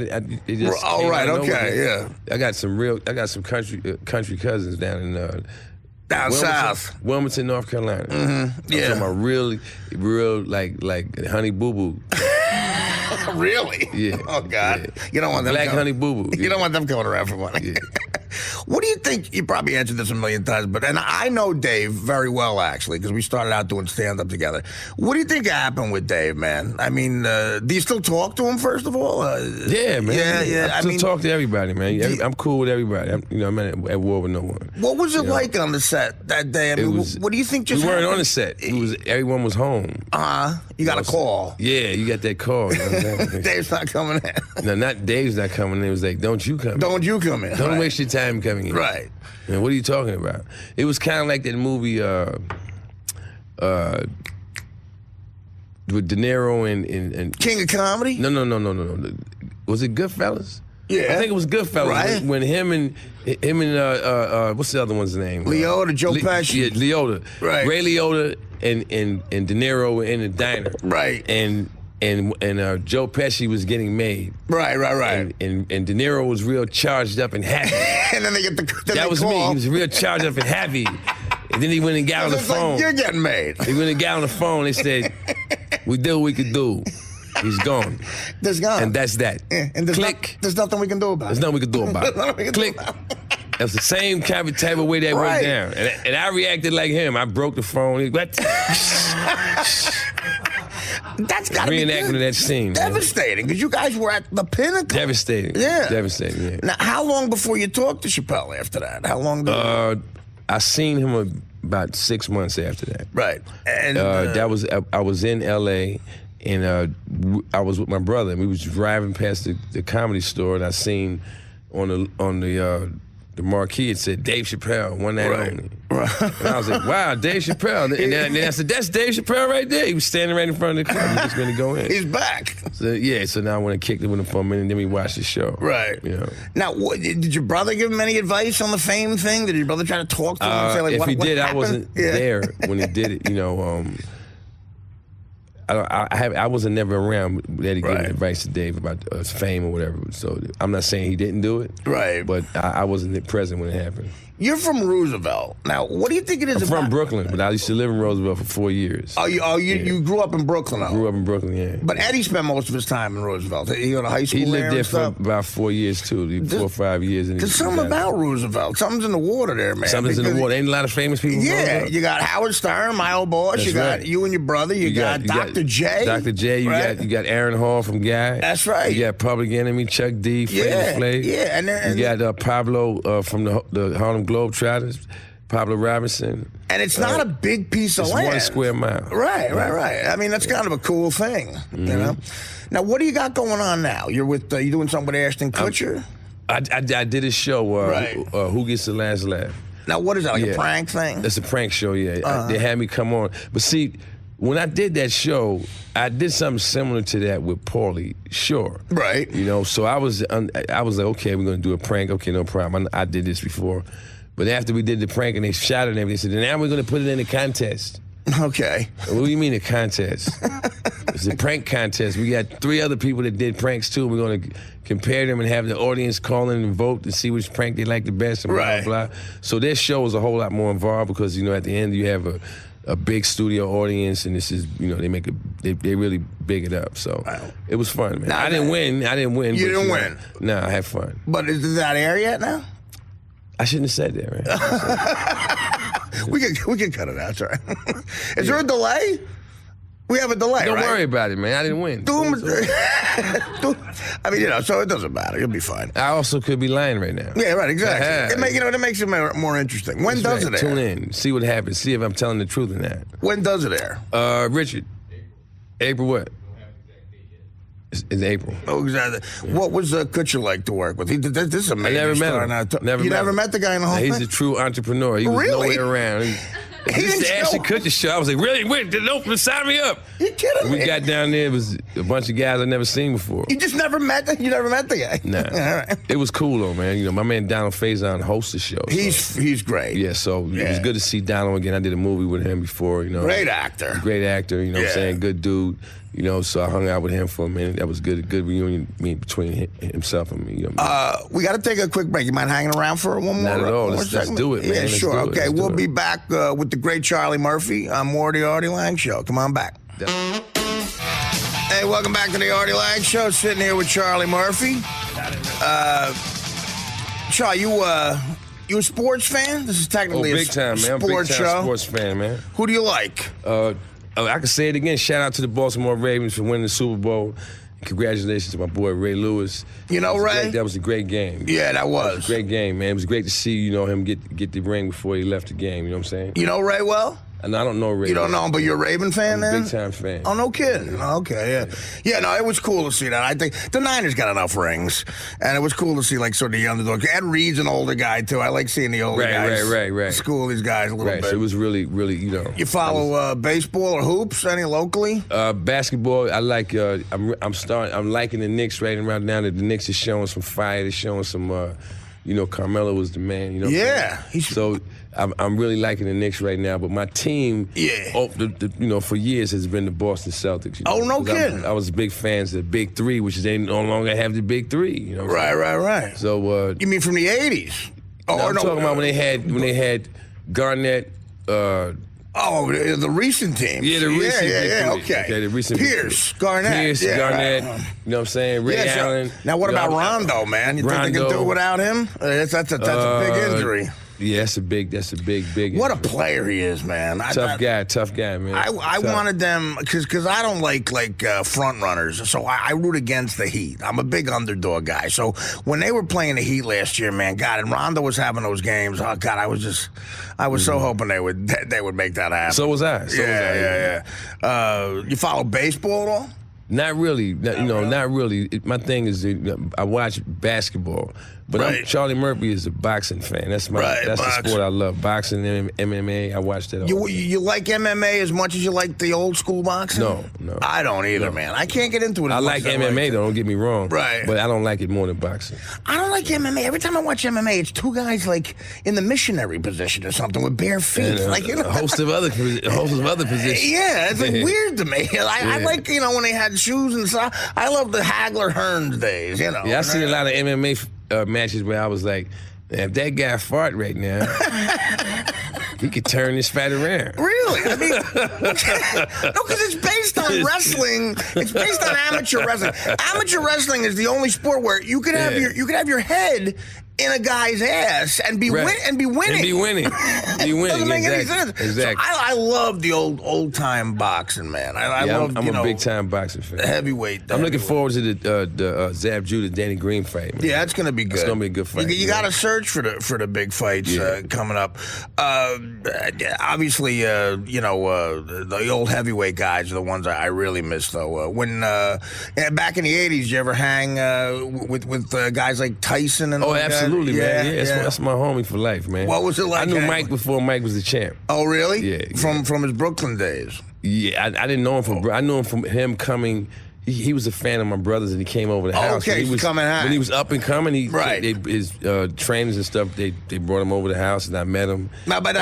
got some country cousins down in down south, Wilmington, North Carolina. Mm-hmm. Yeah, I'm talking about real like Honey Boo Boo. Really? Yeah. Oh God, yeah. You don't want them. Black Honey Boo Boo. You don't want them coming around for money. Yeah. What do you think? You probably answered this a million times, and I know Dave very well actually because we started out doing stand-up together. What do you think happened with Dave, man? I mean, do you still talk to him first of all? Yeah, man. Yeah. I still talk to everybody, man. I'm cool with everybody. I'm not at war with no one. What was it like on the set that day? I mean, what do you think just happened? We weren't on the set. Everyone was home. You got a call. Yeah, you got that call. Dave's not coming in. No, not Dave's not coming in. It was like, don't you come in. Don't you come in. Don't waste your time coming in. Right. Man, what are you talking about? It was kind of like that movie with De Niro and King of Comedy? No. Was it Goodfellas? Yeah. I think it was Goodfellas. Right. When him and what's the other one's name? Liotta, Joe Pesci. Yeah, Liotta. Right. Ray Liotta and De Niro were in the diner. Right. And Joe Pesci was getting made. Right. And De Niro was real charged up and happy. And then they get that was call. me. He was real charged up and happy. And then he went and got on the phone. Like, you're getting made. He went and got on the phone. They said, "We did what we could do." He's gone. There's gone. And that's that. Yeah, and Click. There's nothing we can do about it. There's nothing we can do about it. Click. That's the same type of way that went down. And I reacted like him. I broke the phone. What? That's got to be reenacting that scene. Devastating, because you guys were at the pinnacle. Devastating. Yeah. Devastating, yeah. Now, how long before you talked to Chappelle after that? How long did I seen him about 6 months after that. Right. And I was in L.A., and I was with my brother, and we was driving past the Comedy Store, and I seen on the marquee, it said Dave Chappelle, one night only. Right. And I was like, wow, Dave Chappelle. And then I said, that's Dave Chappelle right there. He was standing right in front of the club. He was going to go in. He's back. So now I went and kicked it with him for a minute, and then we watched the show. Right. You know. Now, did your brother give him any advice on the fame thing? Did your brother try to talk to him and say, like, if what he did, happened? I wasn't there when he did it. You know, I wasn't never around Eddie giving advice to Dave about his fame or whatever. So I'm not saying he didn't do it. Right. But I wasn't present when it happened. You're from Roosevelt. Now, what do you think it is I'm about? from Brooklyn, but I used to live in Roosevelt for 4 years. You grew up in Brooklyn, though? Grew up in Brooklyn, yeah. But Eddie spent most of his time in Roosevelt. He go to high school He there lived there and for stuff? about 4 years, too. 4 or 5 years. There's something about Roosevelt. Something's in the water there, man. Something's in the water. Ain't a lot of famous people in Yeah, Roosevelt? you got Howard Stern, my old boss. That's you got right. you and your brother. You got Dr. J. Dr. J. You got Aaron Hall from Guy. That's right. You got Public Enemy, Chuck D, Flavor Flav. Yeah, and you got Pablo from the Harlem Globetrotters, Pablo Robinson. And it's not a big piece of it's land. 1 square mile. Right. I mean, that's kind of a cool thing, you know. Now, what do you got going on now? You're with you doing something with Ashton Kutcher? I did a show. Who Gets the Last Laugh? Now, what is that? Like a prank thing? That's a prank show. Yeah, they had me come on. But see, when I did that show, I did something similar to that with Paulie Shore. Right. You know, so I was like, okay, we're gonna do a prank. Okay, no problem. I did this before. But after we did the prank and they shot it and everything, they said, now we're going to put it in a contest. Okay. What do you mean a contest? It's a prank contest. We got 3 other people that did pranks too. We're going to compare them and have the audience call in and vote to see which prank they like the best and blah, blah, blah. So this show is a whole lot more involved because, you know, at the end you have a big studio audience and this is, you know, they really big it up. So it was fun, man. I didn't win. You didn't win? No, I had fun. But is that air yet now? I shouldn't have said that, right? we can cut it out, sorry. Is there a delay? We have a delay, Don't right? worry about it, man. I didn't win. I mean, you know, so it doesn't matter. You'll be fine. I also could be lying right now. Yeah, right, exactly. It makes it more interesting. When does it air? Tune in, see what happens, see if I'm telling the truth or not. When does it air? Richard. April what? It's April. Oh, exactly. What was Kutcher like to work with? This is amazing. I never met him. You never met the guy in the whole thing? He's a true entrepreneur. He was Really? nowhere around. This is the Ashton Kutcher show. I was like, really? Wait, sign me up. You kidding me? We got down there. It was a bunch of guys I'd never seen before. You just never met the guy? Nah. All right. It was cool though, man. You know, my man Donald Faison hosts the show. He's great. Yeah, so it was good to see Donald again. I did a movie with him before, you know. Great actor. Great actor, you know what I'm saying? Good dude. You know, so I hung out with him for a minute. That was good reunion between himself and me. You know we got to take a quick break. You mind hanging around for one more? Not at all. Let's do it, man. Yeah, Let's sure. do it. Okay, Let's we'll do be it. back with the great Charlie Murphy on more of the Artie Lange Show. Come on back. Hey, welcome back to the Artie Lange Show. Sitting here with Charlie Murphy. Charlie, you a sports fan? This is technically big time, man. I'm a sports big time show. sports fan, man. Who do you like? I can say it again. Shout out to the Baltimore Ravens for winning the Super Bowl. Congratulations to my boy Ray Lewis. You know Ray? That was a great game. Yeah, that was. A great game, man. It was great to see, you know, him get the ring before he left the game. You know what I'm saying? You know Ray well? And I don't know Ray. You don't know him, but you're a Raven fan, I'm a then? big time fan. Oh, no kidding. Okay, yeah. Yeah, no, it was cool to see that. I think the Niners got enough rings, and it was cool to see, like, sort of the underdog. Ed Reed's an older guy, too. I like seeing the older guys. Right. School these guys a little bit. So it was really, you know. You follow baseball or hoops, any locally? Basketball, I like, I'm liking the Knicks right around now that the Knicks is showing some fire. They're showing some, you know, Carmelo was the man, you know. Yeah. So I'm really liking the Knicks right now, but my team, you know, for years has been the Boston Celtics. You know? Oh, no kidding. I was big fans of the Big Three, which they no longer have the Big Three. You know. Right. So you mean from the '80s? No, I'm talking about when they had Garnett. The recent team. Yeah, the recent. Yeah. Okay. The recent. Pierce, Garnett. Garnett. You know what I'm saying? Ray Allen. Now, what about Rondo, man? You think they can do it without him? That's a big injury. Yeah, that's a big What a player he is, man. Tough guy, man. I wanted them, because I don't like front runners, so I root against the Heat. I'm a big underdog guy. So when they were playing the Heat last year, man, God, and Rondo was having those games, oh, God, I was so hoping they would make that happen. So was I. Yeah. You follow baseball at all? Not really. Not really. My thing is, I watch basketball, But Charlie Murphy is a boxing fan. That's the sport I love. Boxing and MMA. I watch that all. You like MMA as much as you like the old school boxing? No. I don't either, man. I can't get into it. I like MMA though. Don't get me wrong. Right. But I don't like it more than boxing. I don't like MMA. Every time I watch MMA, it's two guys like in the missionary position or something with bare feet, a host of other positions. Yeah, it's like weird to me. I like when they had shoes and stuff. I love the Hagler Hearns days. Yeah, I've seen a lot of MMA matches where I was like, if that guy fart right now, he could turn this fight around. Really? I mean, no, because it's based on wrestling. It's based on amateur wrestling. Amateur wrestling is the only sport where you could have your head in a guy's ass and be winning. Doesn't make any sense. Exactly. So I love the old time boxing, man. I'm a big time boxing fan. Heavyweight. I'm looking forward to the Zab Judah Danny Green fight. Man. Yeah, that's gonna be good. It's gonna be a good fight. You got to search for the big fights coming up. Obviously, the old heavyweight guys are the ones I really miss, though. When back in the '80s, did you ever hang with guys like Tyson and? Oh, absolutely, man. Yeah, that's my homie for life, man. What was it like? I knew Mike before Mike was the champ. Oh, really? Yeah. From his Brooklyn days. Yeah, I didn't know him from. I knew him from him coming. He was a fan of my brothers, and he came over the house. Okay, he was coming out. When he was up and coming, his trainers and stuff. They brought him over the house, and I met him. Now, but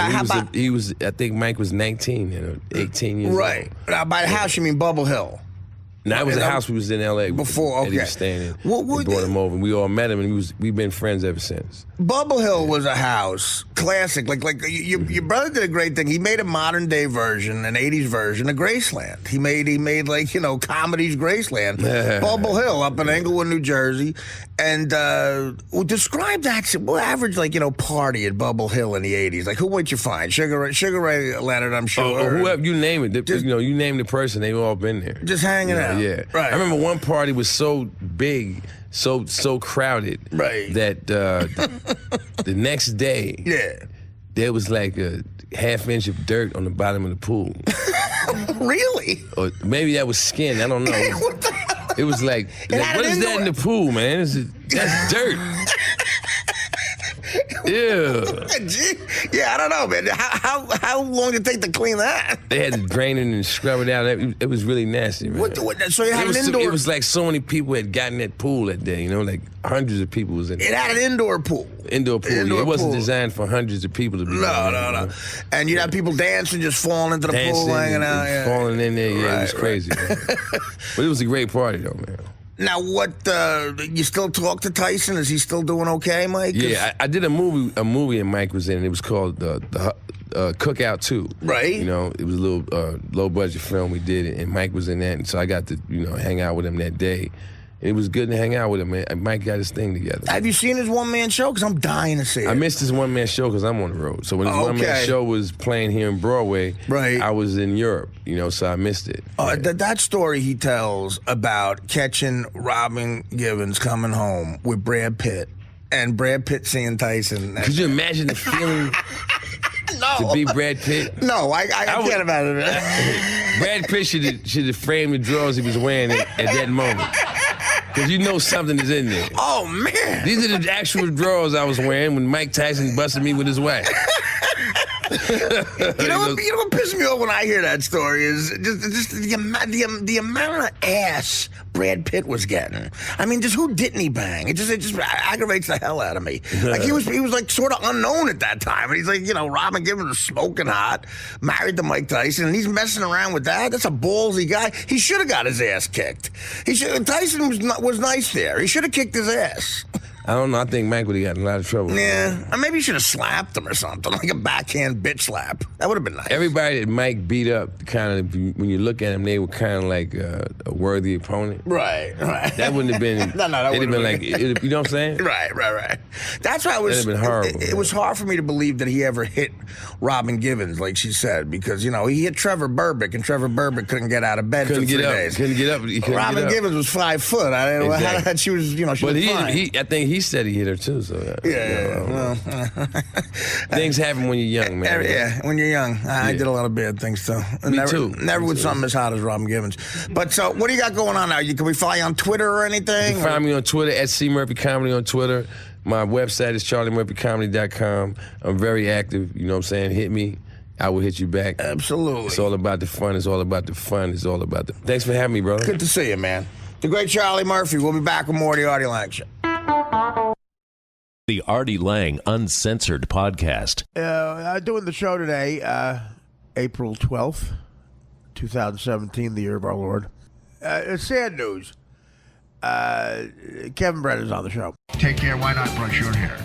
he was. I think Mike was 19, 18 years old. Right. Now, by the house, you mean Bubble Hill? No, that was the house we was in L.A. before. Okay, he was staying in. We brought him over, and we all met him, and we've been friends ever since. Bubble Hill was a house classic. Like your brother did a great thing. He made a modern day version, an '80s version of Graceland. He made comedies Graceland. Bubble Hill up in Englewood, New Jersey, and describe that. We'll average party at Bubble Hill in the '80s. Like who would you find? Sugar Ray Leonard, I'm sure. Or whoever you name it. You name the person. They've all been there. Just hanging out. Yeah, right. I remember one party was so big, so crowded, right, that the next day, there was like a half-inch of dirt on the bottom of the pool. Really? Or maybe that was skin. I don't know. What the hell? It was like what is that in the pool, man? That's dirt. Yeah. Yeah, I don't know, man. How long did it take to clean that? They had to drain it and scrub it out. It was really nasty, man. So you had an indoor... It was like so many people had gotten that pool that day, like hundreds of people was in it. It had an indoor pool. Indoor pool, It wasn't designed for hundreds of people to be No. And you'd have people dancing, just falling into the pool, hanging out. Yeah. Falling in there, it was crazy, man. But it was a great party, though, man. Now, you still talk to Tyson? Is he still doing okay, Mike? Yeah, I did a movie and Mike was in, and it was called the Cookout 2. Right. It was a little low-budget film we did, and Mike was in that, and so I got to, hang out with him that day. And it was good to hang out with him, man. Mike got his thing together. Have you seen his one-man show? Because I'm dying to see it. I missed his one-man show because I'm on the road. So when his one-man show was playing here in Broadway, I was in Europe, so I missed it. That story he tells about catching Robin Givens coming home with Brad Pitt, and Brad Pitt seeing Tyson. Could you imagine the feeling to be Brad Pitt? No, I can't imagine it. Brad Pitt should have framed the drawers he was wearing at that moment. Because something is in there. Oh, man. These are the actual drawers I was wearing when Mike Tyson busted me with his wife. You know what pisses me off when I hear that story is just the amount of ass Brad Pitt was getting. I mean, just who didn't he bang? It just aggravates the hell out of me. Like he was like sort of unknown at that time, and he's like, Robin Givens was smoking hot, married to Mike Tyson, and he's messing around with that. That's a ballsy guy. He should have got his ass kicked. Tyson was nice there. He should have kicked his ass. I don't know. I think Mike would have gotten in a lot of trouble. Yeah. Or maybe you should have slapped him or something, like a backhand bitch slap. That would have been nice. Everybody that Mike beat up, kind of, when you look at him, they were kind of like a worthy opponent. Right. That wouldn't have been. No, that would have been like, you know what I'm saying? Right. That's why it was. That would have been horrible. It was hard for me to believe that he ever hit Robin Givens, like she said, because, he hit Trevor Burbick, and Trevor Burbick couldn't get out of bed for 3 days. Couldn't get up. Robin Givens was 5 foot. Exactly. She was, she was fine. I think he said he hit her too. So things happen when you're young, man. Yeah, when you're young. I did a lot of bad things too. Me too. Never with something as hot as Robin Givens. But so, what do you got going on now? Can we follow you on Twitter or anything? You can find me on Twitter at C Murphy Comedy on Twitter. My website is charliemurphycomedy.com. I'm very active. You know what I'm saying? Hit me. I will hit you back. Absolutely. It's all about the fun. It's all about the fun. It's all about the... Thanks for having me, brother. Good to see you, man. The great Charlie Murphy. We'll be back with more of the ARTIE Lange Show. The ARTIE Lange Uncensored Podcast. Doing the show today, April 12th, 2017, the year of our Lord. It's sad news. Kevin Brennan's on the show. Take care. Why not brush your hair?